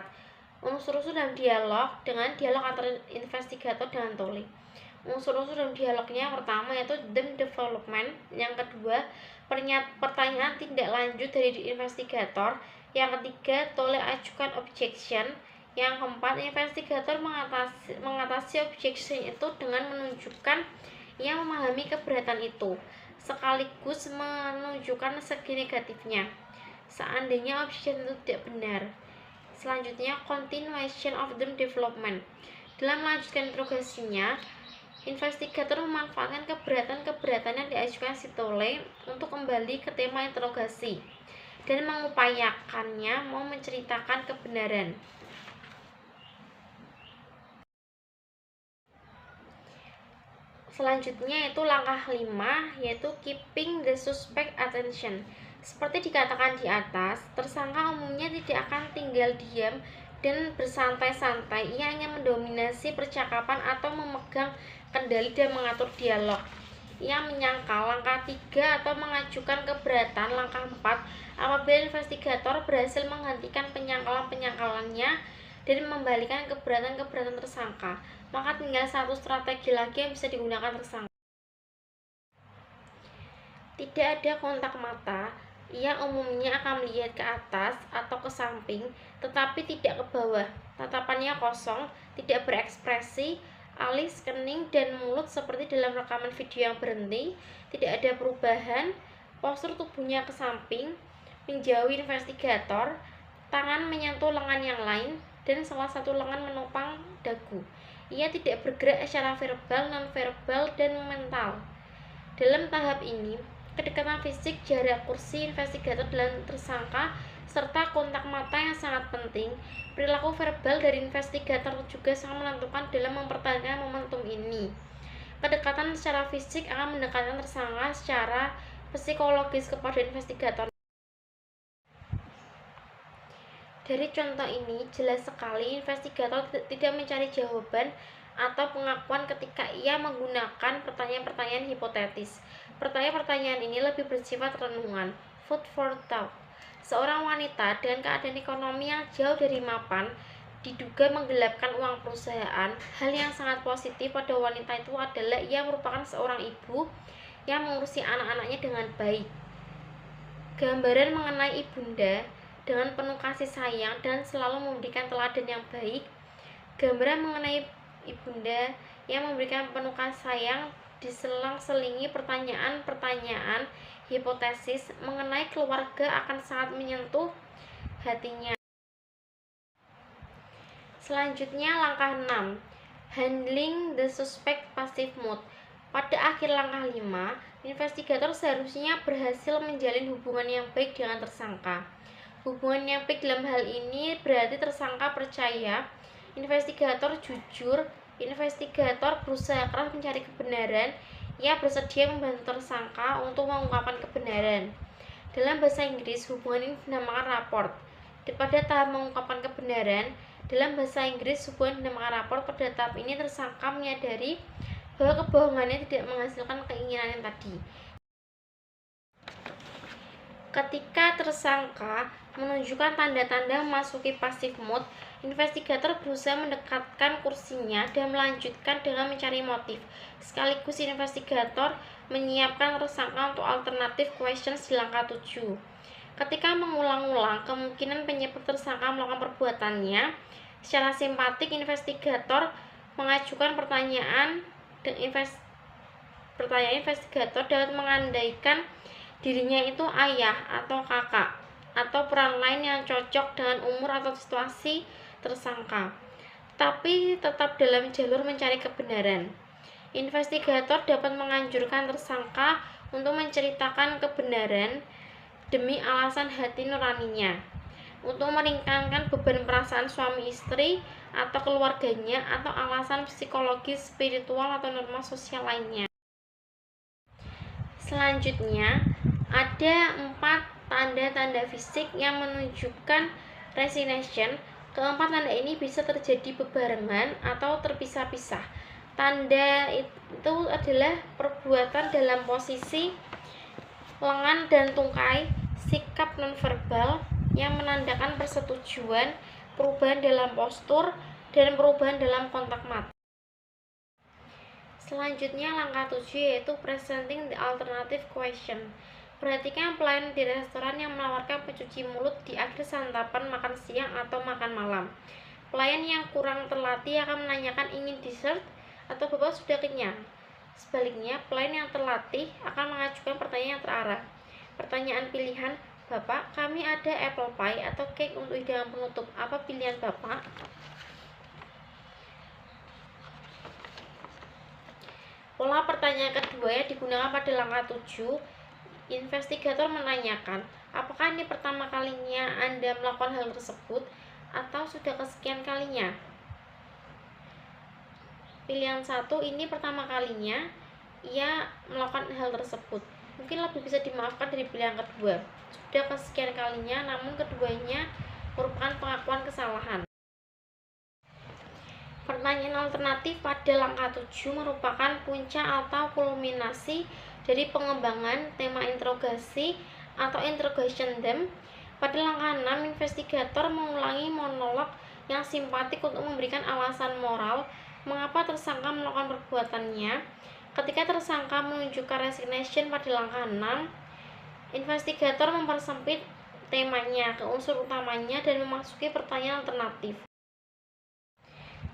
4. Unsur-unsur dalam dialog dengan dialog antara investigator dengan tole. Unsur-unsur dalam dialognya yang pertama yaitu them development, yang kedua pertanyaan tindak lanjut dari investigator, yang ketiga tole ajukan objection, yang keempat investigator mengatasi objection itu dengan menunjukkan ia memahami keberatan itu sekaligus menunjukkan segi negatifnya seandainya objection itu tidak benar. Selanjutnya, continuation of the development. Dalam melanjutkan interogasinya, investigator memanfaatkan keberatan yang diajukan si tole untuk kembali ke tema interogasi dan mengupayakannya mau menceritakan kebenaran. Selanjutnya itu langkah 5 yaitu keeping the suspect attention. Seperti dikatakan di atas, tersangka umumnya tidak akan tinggal diam dan bersantai-santai. Ia hanya mendominasi percakapan atau memegang kendali dan mengatur dialog. Ia menyangkal langkah 3 atau mengajukan keberatan langkah 4 apabila investigator berhasil menghentikan penyangkalannya dan membalikan keberatan tersangka. Maka tinggal satu strategi lagi yang bisa digunakan tersangka. Tidak ada kontak mata. Ia umumnya akan melihat ke atas atau ke samping, tetapi tidak ke bawah. Tatapannya kosong, tidak berekspresi, alis, kening, dan mulut seperti dalam rekaman video yang berhenti. Tidak ada perubahan. Postur tubuhnya ke samping, menjauhi investigator, tangan menyentuh lengan yang lain, dan salah satu lengan menopang dagu. Ia tidak bergerak secara verbal, non-verbal, dan mental. Dalam tahap ini, kedekatan fisik, jarak kursi investigator dan tersangka, serta kontak mata yang sangat penting. Perilaku verbal dari investigator juga sangat menentukan dalam mempertahankan momentum ini. Kedekatan secara fisik akan mendekatkan tersangka secara psikologis kepada investigator. Dari contoh ini, jelas sekali investigator tidak mencari jawaban atau pengakuan ketika ia menggunakan pertanyaan-pertanyaan hipotetis. Pertanyaan-pertanyaan ini lebih bersifat renungan, food for thought. Seorang wanita dengan keadaan ekonomi yang jauh dari mapan diduga menggelapkan uang perusahaan. Hal yang sangat positif pada wanita itu adalah ia merupakan seorang ibu yang mengurusi anak-anaknya dengan baik. Gambaran mengenai ibunda dengan penuh kasih sayang dan selalu memberikan teladan yang baik. Gambaran mengenai ibunda yang memberikan penuh kasih sayang diselang-selingi pertanyaan-pertanyaan hipotesis mengenai keluarga akan sangat menyentuh hatinya. Selanjutnya langkah 6, handling the suspect passive mood. Pada akhir langkah 5, investigator seharusnya berhasil menjalin hubungan yang baik dengan tersangka. Hubungan yang baik dalam hal ini berarti tersangka percaya, investigator jujur, investigator berusaha keras mencari kebenaran, ia bersedia membantu tersangka untuk mengungkapkan kebenaran. Dalam bahasa Inggris, hubungan ini dinamakan rapport. Pada tahap mengungkapkan kebenaran, dalam bahasa Inggris, hubungan dinamakan rapport. Pada tahap ini tersangka menyadari bahwa kebohongannya tidak menghasilkan keinginan yang tadi. Ketika tersangka menunjukkan tanda-tanda memasuki passive mode, investigator berusaha mendekatkan kursinya dan melanjutkan dengan mencari motif. Sekaligus investigator menyiapkan tersangka untuk alternative questions di langkah 7. Ketika mengulang-ulang kemungkinan penyebab tersangka melakukan perbuatannya, secara simpatik investigator mengajukan pertanyaan investigator dapat mengandaikan dirinya itu ayah atau kakak atau peran lain yang cocok dengan umur atau situasi tersangka, tapi tetap dalam jalur mencari kebenaran. Investigator dapat menganjurkan tersangka untuk menceritakan kebenaran demi alasan hati nuraninya, untuk meringankan beban perasaan suami istri atau keluarganya, atau alasan psikologis, spiritual, atau norma sosial lainnya. Selanjutnya, ada 4 tanda-tanda fisik yang menunjukkan resignation. Keempat tanda ini bisa terjadi bebarengan atau terpisah-pisah. Tanda itu adalah perbuatan dalam posisi lengan dan tungkai, sikap nonverbal yang menandakan persetujuan, perubahan dalam postur, dan perubahan dalam kontak mata. Selanjutnya langkah 7 yaitu presenting the alternative question. Perhatikan pelayan di restoran yang menawarkan pencuci mulut di akhir santapan makan siang atau makan malam. Pelayan yang kurang terlatih akan menanyakan ingin dessert atau Bapak sudah kenyang. Sebaliknya, pelayan yang terlatih akan mengajukan pertanyaan yang terarah. Pertanyaan pilihan, Bapak, kami ada apple pie atau cake untuk hidangan penutup. Apa pilihan Bapak? Pola pertanyaan kedua yang digunakan pada langkah 7, investigator menanyakan, apakah ini pertama kalinya Anda melakukan hal tersebut atau sudah kesekian kalinya? Pilihan 1, ini pertama kalinya ia melakukan hal tersebut. Mungkin lebih bisa dimaafkan dari pilihan kedua, sudah kesekian kalinya, namun keduanya merupakan pengakuan kesalahan. Pertanyaan alternatif pada langkah 7 merupakan puncak atau kulminasi dari pengembangan tema interogasi atau interrogation them. Pada langkah 6, investigator mengulangi monolog yang simpatik untuk memberikan alasan moral mengapa tersangka melakukan perbuatannya. Ketika tersangka menunjukkan resignation pada langkah 6, investigator mempersempit temanya ke unsur utamanya dan memasuki pertanyaan alternatif.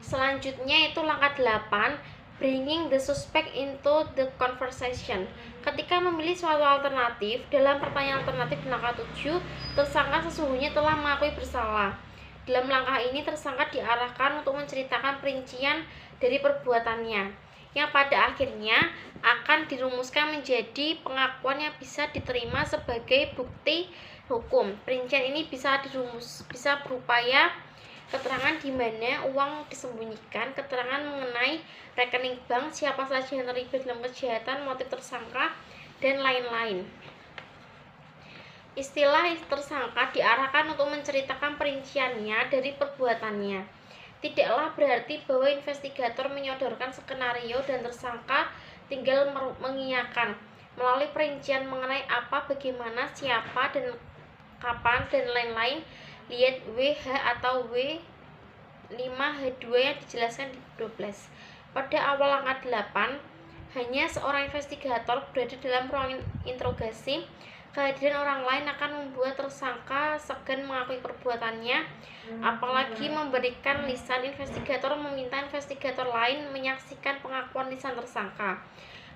Selanjutnya itu langkah 8, bringing the suspect into the conversation. Ketika memilih suatu alternatif, dalam pertanyaan alternatif di langkah 7, tersangka sesungguhnya telah mengakui bersalah. Di Dalam langkah ini tersangka diarahkan untuk menceritakan perincian dari perbuatannya, yang pada akhirnya akan dirumuskan menjadi pengakuan yang bisa diterima sebagai bukti hukum. Perincian ini bisa berupaya keterangan di mana uang disembunyikan, keterangan mengenai rekening bank, siapa saja yang terlibat dalam kejahatan, motif tersangka, dan lain-lain. Istilah tersangka diarahkan untuk menceritakan perinciannya dari perbuatannya. Tidaklah berarti bahwa investigator menyodorkan skenario dan tersangka tinggal mengiyakan melalui perincian mengenai apa, bagaimana, siapa, dan kapan, dan lain-lain. Lihat WH atau W5H2 yang dijelaskan di 12. Pada awal angka 8, hanya seorang investigator berada dalam ruang interogasi. Kehadiran orang lain akan membuat tersangka segan mengakui perbuatannya, apalagi memberikan lisan. Investigator meminta investigator lain menyaksikan pengakuan lisan tersangka.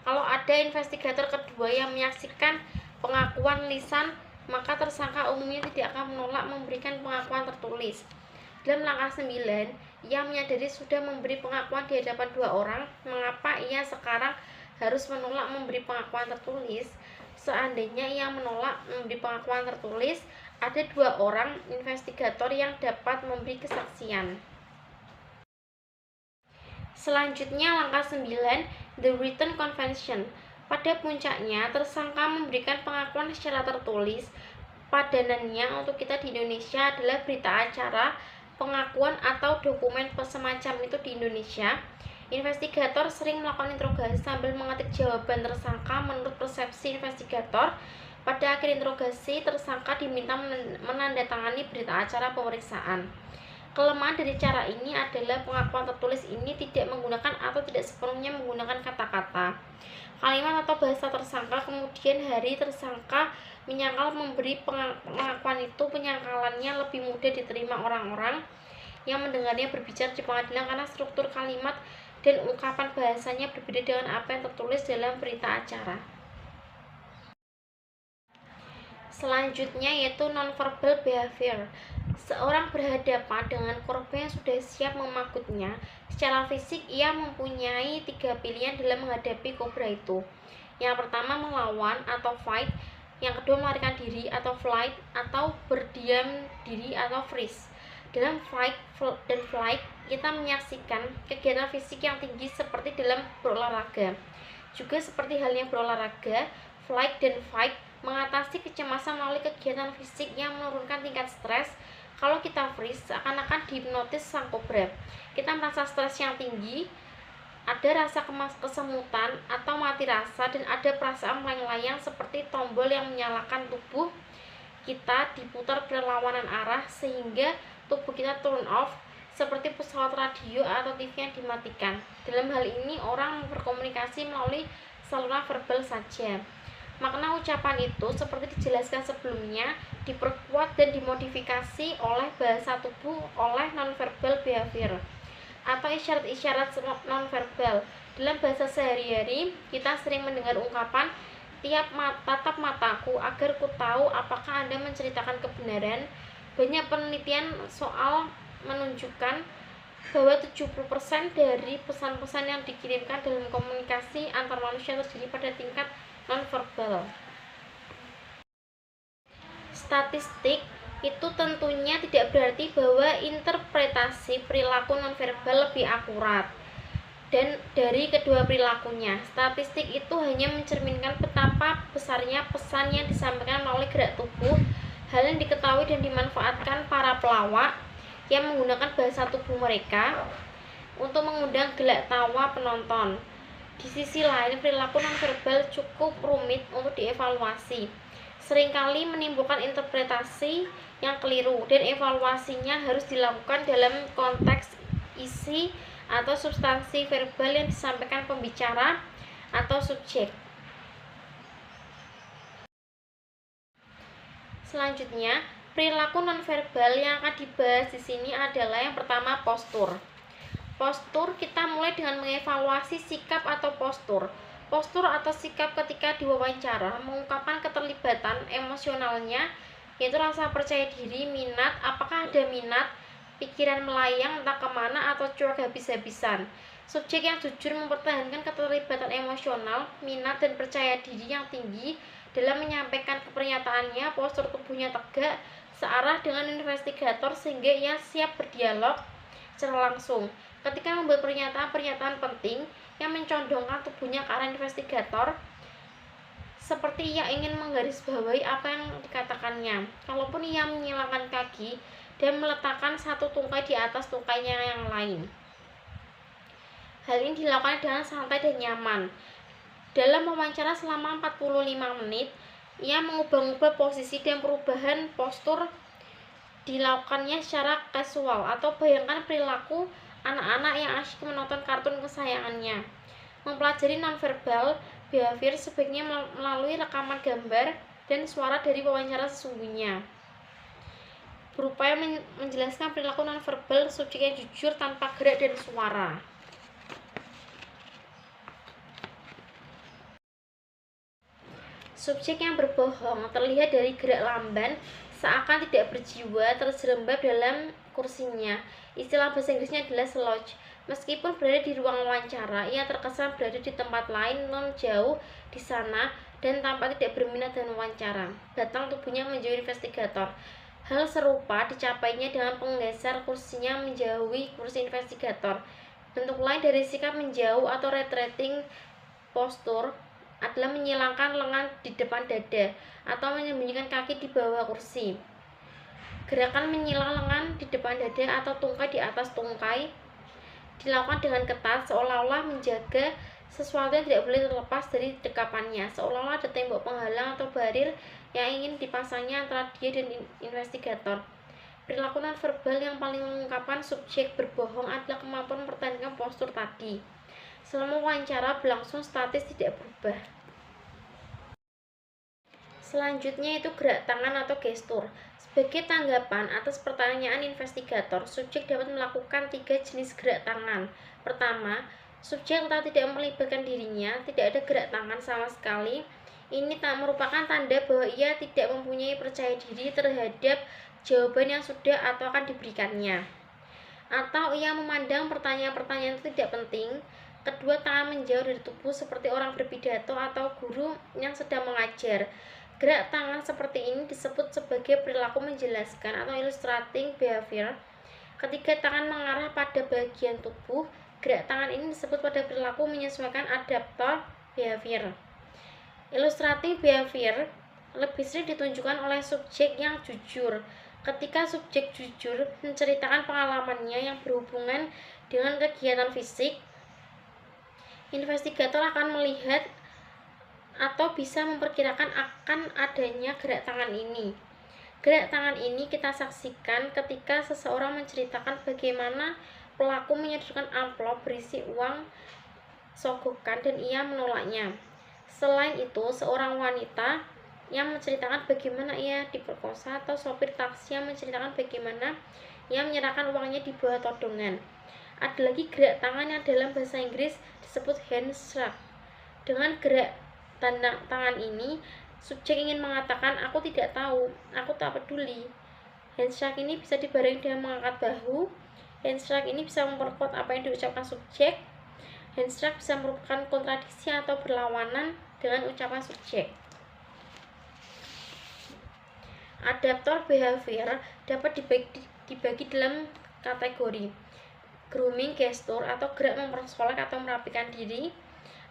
Kalau ada investigator kedua yang menyaksikan pengakuan lisan, maka tersangka umumnya tidak akan menolak memberikan pengakuan tertulis. Dalam langkah 9, ia menyadari sudah memberi pengakuan di hadapan dua orang. Mengapa ia sekarang harus menolak memberi pengakuan tertulis? Seandainya ia menolak memberi pengakuan tertulis, ada dua orang investigator yang dapat memberi kesaksian. Selanjutnya langkah 9, the written convention. Pada puncaknya, tersangka memberikan pengakuan secara tertulis. Padanannya untuk kita di Indonesia adalah berita acara, pengakuan, atau dokumen semacam itu di Indonesia. Investigator sering melakukan interogasi sambil mengetik jawaban tersangka menurut persepsi investigator. Pada akhir interogasi, tersangka diminta menandatangani berita acara pemeriksaan. Kelemahan dari cara ini adalah pengakuan tertulis ini tidak menggunakan atau tidak sepenuhnya menggunakan kata-kata, kalimat atau bahasa tersangka. Kemudian hari tersangka menyangkal memberi pengakuan itu, penyangkalannya lebih mudah diterima orang-orang yang mendengarnya berbicara di pengadilan karena struktur kalimat dan ungkapan bahasanya berbeda dengan apa yang tertulis dalam berita acara. Selanjutnya yaitu nonverbal behavior. Seorang berhadapan dengan korban yang sudah siap memakutnya. Secara fisik ia mempunyai 3 pilihan dalam menghadapi kobra itu. Yang pertama melawan atau fight, yang kedua melarikan diri atau flight, atau berdiam diri atau freeze. Dalam fight dan flight, kita menyaksikan kegiatan fisik yang tinggi seperti dalam berolahraga. Juga seperti halnya berolahraga, flight dan fight mengatasi kecemasan melalui kegiatan fisik yang menurunkan tingkat stres. Kalau kita freeze, seakan-akan dihipnotis sang kobra. Kita merasa stres yang tinggi, ada rasa kesemutan atau mati rasa, dan ada perasaan melayang-layang seperti tombol yang menyalakan tubuh kita diputar berlawanan arah sehingga tubuh kita turn off, seperti pesawat radio atau TV yang dimatikan. Dalam hal ini orang berkomunikasi melalui saluran verbal saja. Makna ucapan itu seperti dijelaskan sebelumnya diperkuat dan dimodifikasi oleh bahasa tubuh oleh nonverbal behavior atau isyarat-isyarat nonverbal. Dalam bahasa sehari-hari kita sering mendengar ungkapan tatap mataku agar ku tahu apakah Anda menceritakan kebenaran. Banyak penelitian soal menunjukkan bahwa 70% dari pesan-pesan yang dikirimkan dalam komunikasi antar manusia terjadi pada tingkat nonverbal. Statistik itu tentunya tidak berarti bahwa interpretasi perilaku nonverbal lebih akurat dan dari kedua perilakunya. Statistik itu hanya mencerminkan betapa besarnya pesan yang disampaikan melalui gerak tubuh, hal yang diketahui dan dimanfaatkan para pelawak yang menggunakan bahasa tubuh mereka untuk mengundang gelak tawa penonton. Di sisi lain, perilaku nonverbal cukup rumit untuk dievaluasi. Seringkali menimbulkan interpretasi yang keliru dan evaluasinya harus dilakukan dalam konteks isi atau substansi verbal yang disampaikan pembicara atau subjek. Selanjutnya, perilaku nonverbal yang akan dibahas di sini adalah yang pertama postur. Postur kita mulai dengan mengevaluasi sikap atau postur. Postur atau sikap ketika diwawancara mengungkapkan keterlibatan emosionalnya, yaitu rasa percaya diri, minat, apakah ada minat, pikiran melayang entah kemana atau cuek habis-habisan. Subjek yang jujur mempertahankan keterlibatan emosional, minat, dan percaya diri yang tinggi dalam menyampaikan pernyataannya. Postur tubuhnya tegak, searah dengan investigator sehingga ia siap berdialog secara langsung. Ketika membuat pernyataan-pernyataan penting yang mencondongkan tubuhnya ke arah investigator, seperti ia ingin menggarisbawahi apa yang dikatakannya. Kalaupun ia menyilangkan kaki dan meletakkan satu tungkai di atas tungkainya yang lain, hal ini dilakukan dengan santai dan nyaman. Dalam wawancara selama 45 menit, ia mengubah-ubah posisi dan perubahan postur dilakukannya secara kasual. Atau bayangkan perilaku anak-anak yang asyik menonton kartun kesayangannya. Mempelajari nonverbal behavior sebaiknya melalui rekaman gambar dan suara dari wawancara sesungguhnya. Berupaya menjelaskan perilaku nonverbal subjek yang jujur tanpa gerak dan suara. Subjek yang berbohong terlihat dari gerak lamban, seakan tidak berjiwa, terjerembab dalam kursinya. Istilah bahasa Inggrisnya adalah slouch. Meskipun berada di ruang wawancara, ia terkesan berada di tempat lain, non jauh di sana, dan tampak tidak berminat dengan wawancara. Batang tubuhnya menjauhi investigator. Hal serupa dicapainya dengan menggeser kursinya menjauhi kursi investigator. Bentuk lain dari sikap menjauh atau retreating posture adalah menyilangkan lengan di depan dada atau menyembunyikan kaki di bawah kursi. Gerakan menyilang lengan di depan dada atau tungkai di atas tungkai dilakukan dengan ketat, seolah-olah menjaga sesuatu yang tidak boleh terlepas dari dekapannya, seolah-olah ada tembok penghalang atau barir yang ingin dipasangnya antara dia dan investigator. Perilaku nonverbal yang paling mengungkapkan subjek berbohong adalah kemampuan mempertahankan postur tadi. Selama wawancara berlangsung statis tidak berubah. Selanjutnya itu gerak tangan atau gestur. Sebagai tanggapan atas pertanyaan investigator, subjek dapat melakukan 3 jenis gerak tangan. Pertama, subjek tetap tidak melibatkan dirinya, tidak ada gerak tangan sama sekali. Ini tak merupakan tanda bahwa ia tidak mempunyai percaya diri terhadap jawaban yang sudah atau akan diberikannya, atau ia memandang pertanyaan-pertanyaan itu tidak penting. Kedua, tangan menjauh dari tubuh seperti orang berpidato atau guru yang sedang mengajar. Gerak tangan seperti ini disebut sebagai perilaku menjelaskan atau illustrating behavior. Ketika tangan mengarah pada bagian tubuh, gerak tangan ini disebut pada perilaku menyesuaikan adaptor behavior. Illustrating behavior lebih sering ditunjukkan oleh subjek yang jujur. Ketika subjek jujur menceritakan pengalamannya yang berhubungan dengan kegiatan fisik, investigator akan melihat atau bisa memperkirakan akan adanya gerak tangan ini. Gerak tangan ini kita saksikan ketika seseorang menceritakan bagaimana pelaku menyodorkan amplop berisi uang sogokan dan ia menolaknya. Selain itu, seorang wanita yang menceritakan bagaimana ia diperkosa atau sopir taksi yang menceritakan bagaimana ia menyerahkan uangnya di bawah todongan. Ada lagi gerak tangan yang dalam bahasa Inggris disebut handshake. Dengan gerak tangan ini, subjek ingin mengatakan, aku tidak tahu, aku tak peduli. Handshake ini bisa dibarengi dengan mengangkat bahu. Handshake ini bisa memperkuat apa yang diucapkan subjek. Handshake bisa merupakan kontradiksi atau berlawanan dengan ucapan subjek. Adaptor behavior dapat dibagi dalam kategori grooming gesture atau gerak mempersolek atau merapikan diri,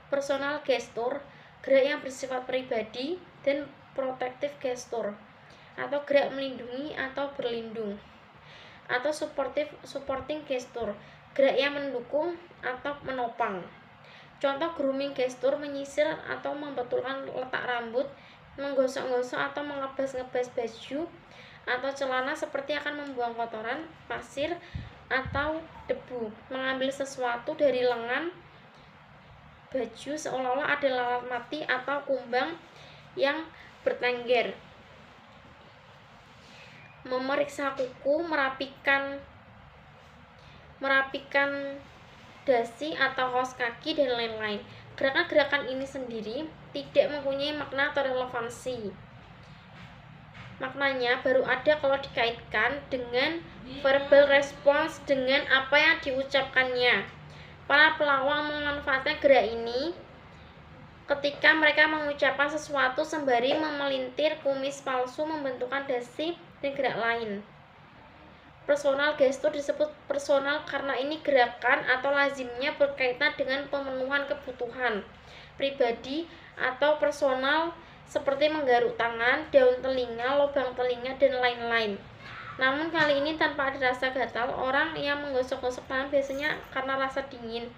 personal gesture, gerak yang bersifat pribadi, dan protective gesture atau gerak melindungi atau berlindung, atau supporting gesture, gerak yang mendukung atau menopang. Contoh grooming gesture: menyisir atau membetulkan letak rambut, menggosok-gosok atau mengebas-ngebas baju atau celana seperti akan membuang kotoran, pasir, atau debu, mengambil sesuatu dari lengan baju seolah-olah ada lalat mati atau kumbang yang bertengger, memeriksa kuku, merapikan dasi atau kaos kaki, dan lain-lain. Gerakan-gerakan ini sendiri tidak mempunyai makna atau relevansi. Maknanya baru ada kalau dikaitkan dengan verbal response dengan apa yang diucapkannya. Para pelawak memanfaatkan gerak ini ketika mereka mengucapkan sesuatu sembari memelintir kumis palsu, membentukkan dasi dan gerak lain. Personal gestur disebut personal karena ini gerakan atau lazimnya berkaitan dengan pemenuhan kebutuhan pribadi atau personal seperti menggaruk tangan, daun telinga, lubang telinga, dan lain-lain. Namun kali ini tanpa ada rasa gatal, orang yang menggosok-gosok tangan biasanya karena rasa dingin.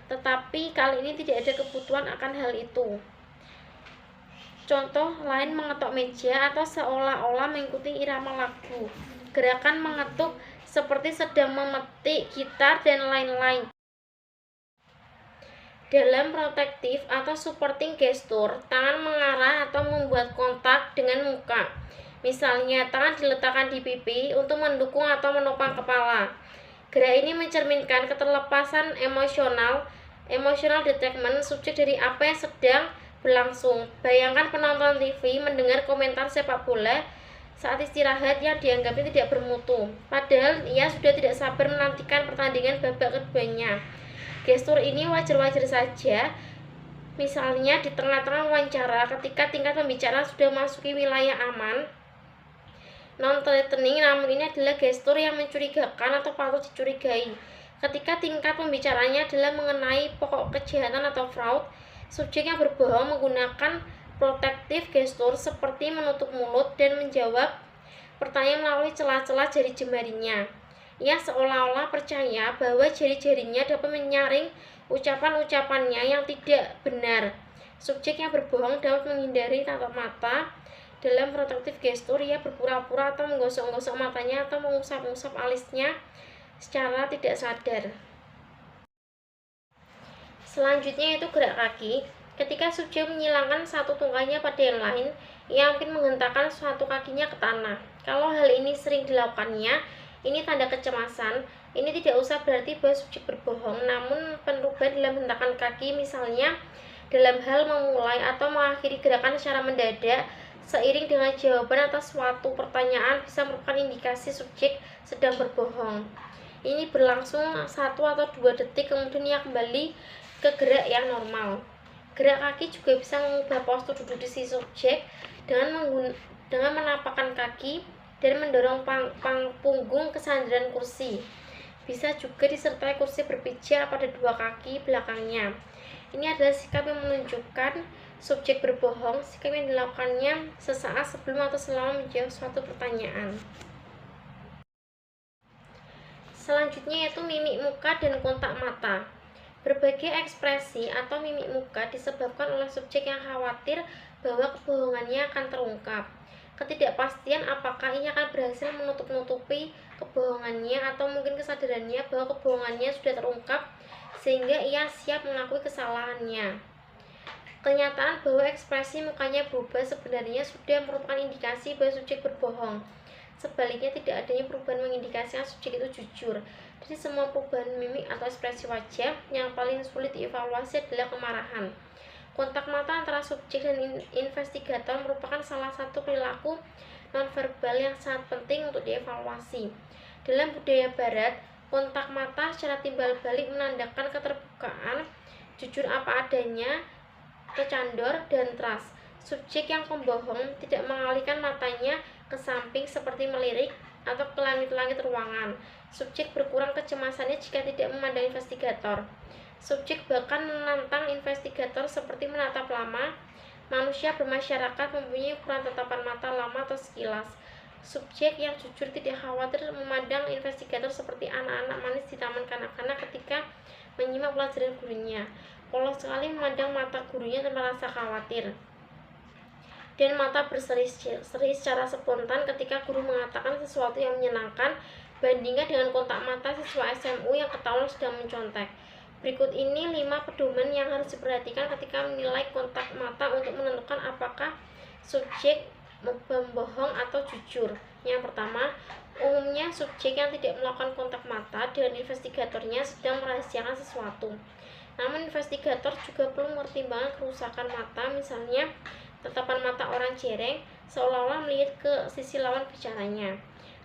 Tetapi kali ini tidak ada kebutuhan akan hal itu. Contoh lain mengetok meja atau seolah-olah mengikuti irama lagu. Gerakan mengetuk seperti sedang memetik gitar dan lain-lain. Dalam protektif atau supporting gesture, tangan mengarah atau membuat kontak dengan muka. Misalnya, tangan diletakkan di pipi untuk mendukung atau menopang kepala. Gerak ini mencerminkan keterlepasan emotional detachment subjek dari apa yang sedang berlangsung. Bayangkan penonton TV mendengar komentar sepak bola saat istirahat yang dianggapnya tidak bermutu, padahal ia sudah tidak sabar menantikan pertandingan babak keduanya. Gestur ini wajar-wajar saja, misalnya di tengah-tengah wawancara ketika tingkat pembicaraan sudah memasuki wilayah aman, non-threatening, namun ini adalah gestur yang mencurigakan atau patut dicurigai. Ketika tingkat pembicaranya adalah mengenai pokok kejahatan atau fraud, subjek yang berbohong menggunakan protective gestur seperti menutup mulut dan menjawab pertanyaan melalui celah-celah jari jemarinya. Ia seolah-olah percaya bahwa jari-jarinya dapat menyaring ucapan-ucapannya yang tidak benar. Subjek yang berbohong dapat menghindari tatap mata. Dalam protective gesture, ia berpura-pura atau menggosok-gosok matanya atau mengusap-usap alisnya secara tidak sadar. Selanjutnya itu gerak kaki. Ketika subjek menyilangkan satu tungkahnya pada yang lain, ia mungkin menghentakkan suatu kakinya ke tanah. Kalau hal ini sering dilakukannya, ini tanda kecemasan. Ini tidak usah berarti bahwa subjek berbohong, namun perubahan dalam hentakan kaki, misalnya dalam hal memulai atau mengakhiri gerakan secara mendadak seiring dengan jawaban atas suatu pertanyaan, bisa merupakan indikasi subjek sedang berbohong. Ini berlangsung 1 atau 2 detik, kemudian ia kembali ke gerak yang normal. Gerak kaki juga bisa mengubah postur duduk di sisi subjek dengan menapakkan kaki dan mendorong punggung ke sandaran kursi. Bisa juga disertai kursi berpijak pada 2 kaki belakangnya. Ini adalah sikap yang menunjukkan subjek berbohong, sikap yang dilakukannya sesaat sebelum atau selama menjawab suatu pertanyaan. Selanjutnya yaitu mimik muka dan kontak mata. Berbagai ekspresi atau mimik muka disebabkan oleh subjek yang khawatir bahwa kebohongannya akan terungkap. Ketidakpastian apakah ia akan berhasil menutup-nutupi kebohongannya atau mungkin kesadarannya bahwa kebohongannya sudah terungkap sehingga ia siap mengakui kesalahannya. Kenyataan bahwa ekspresi mukanya berubah sebenarnya sudah merupakan indikasi bahwa subjek berbohong. Sebaliknya, tidak adanya perubahan mengindikasikan subjek itu jujur. Dari semua perubahan mimik atau ekspresi wajah, yang paling sulit dievaluasi adalah kemarahan. Kontak mata antara subjek dan investigator merupakan salah satu perilaku nonverbal yang sangat penting untuk dievaluasi. Dalam budaya barat, kontak mata secara timbal balik menandakan keterbukaan, jujur apa adanya, kecandor, dan trust. Subjek yang pembohong tidak mengalihkan matanya ke samping seperti melirik atau ke langit-langit ruangan. Subjek berkurang kecemasannya jika tidak memandang investigator. Subjek bahkan menantang investigator seperti menatap lama. Manusia bermasyarakat mempunyai ukuran tatapan mata lama atau sekilas. Subjek yang jujur tidak khawatir memandang investigator seperti anak-anak manis di taman kanak-kanak ketika menyimak pelajaran gurunya. Polos sekali memandang mata gurunya tanpa rasa khawatir. Dan mata berseri-seri secara spontan ketika guru mengatakan sesuatu yang menyenangkan, bandingkan dengan kontak mata siswa SMU yang ketahuan sedang mencontek. Berikut ini 5 pedoman yang harus diperhatikan ketika menilai kontak mata untuk menentukan apakah subjek membohong atau jujur. Yang pertama, umumnya subjek yang tidak melakukan kontak mata dengan investigatornya sedang merahasiakan sesuatu. Namun investigator juga perlu mempertimbangkan kerusakan mata, misalnya tatapan mata orang jereng, seolah-olah melihat ke sisi lawan bicaranya.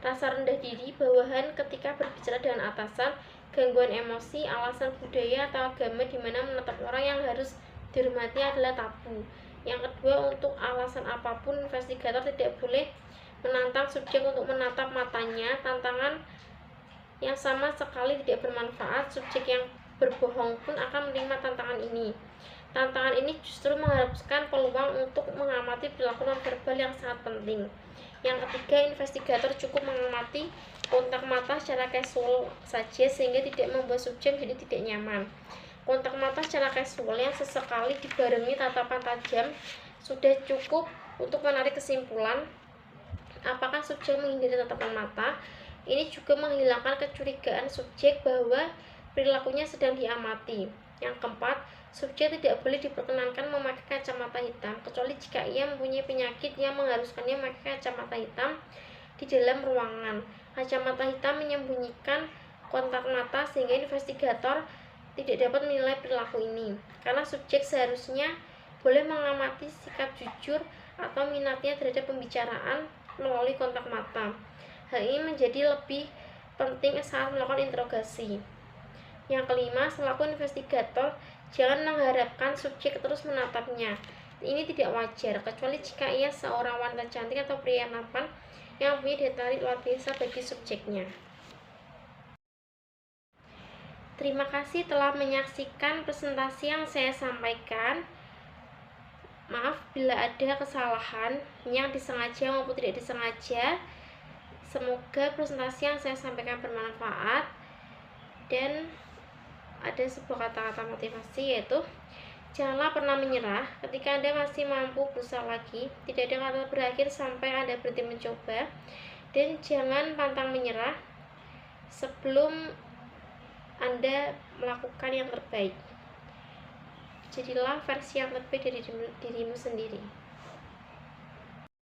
Rasa rendah diri, bawahan ketika berbicara dengan atasan, gangguan emosi, alasan budaya atau agama di mana menetap orang yang harus dihormati adalah tabu. Yang kedua, untuk alasan apapun, investigator tidak boleh menantang subjek untuk menatap matanya. Tantangan yang sama sekali tidak bermanfaat. Subjek yang berbohong pun akan menerima tantangan ini. Tantangan ini justru mengharuskan peluang untuk mengamati perilaku nonverbal yang sangat penting. Yang ketiga, investigator cukup mengamati kontak mata secara casual saja sehingga tidak membuat subjek jadi tidak nyaman. Kontak mata secara casual yang sesekali dibarengi tatapan tajam sudah cukup untuk menarik kesimpulan apakah subjek menghindari tatapan mata. Ini juga menghilangkan kecurigaan subjek bahwa perilakunya sedang diamati. Yang keempat, subjek tidak boleh diperkenankan memakai kacamata hitam kecuali jika ia mempunyai penyakit yang mengharuskannya memakai kacamata hitam di dalam ruangan. Kacamata hitam menyembunyikan kontak mata sehingga investigator tidak dapat menilai perilaku ini. Karena subjek seharusnya boleh mengamati sikap jujur atau minatnya terhadap pembicaraan melalui kontak mata. Hal ini menjadi lebih penting saat melakukan interogasi. Yang kelima, selaku investigator, jangan mengharapkan subjek terus menatapnya. Ini tidak wajar, kecuali jika ia seorang wanita cantik atau pria tampan yang punya daya tarik luar biasa bagi subjeknya. Terima kasih telah menyaksikan presentasi yang saya sampaikan. Maaf bila ada kesalahan yang disengaja maupun tidak disengaja. Semoga presentasi yang saya sampaikan bermanfaat. Dan ada sebuah kata-kata motivasi, yaitu janganlah pernah menyerah ketika Anda masih mampu berusaha lagi. Tidak ada kata berakhir sampai Anda berhenti mencoba. Dan jangan pantang menyerah sebelum Anda melakukan yang terbaik. Jadilah versi yang terbaik dari dirimu sendiri.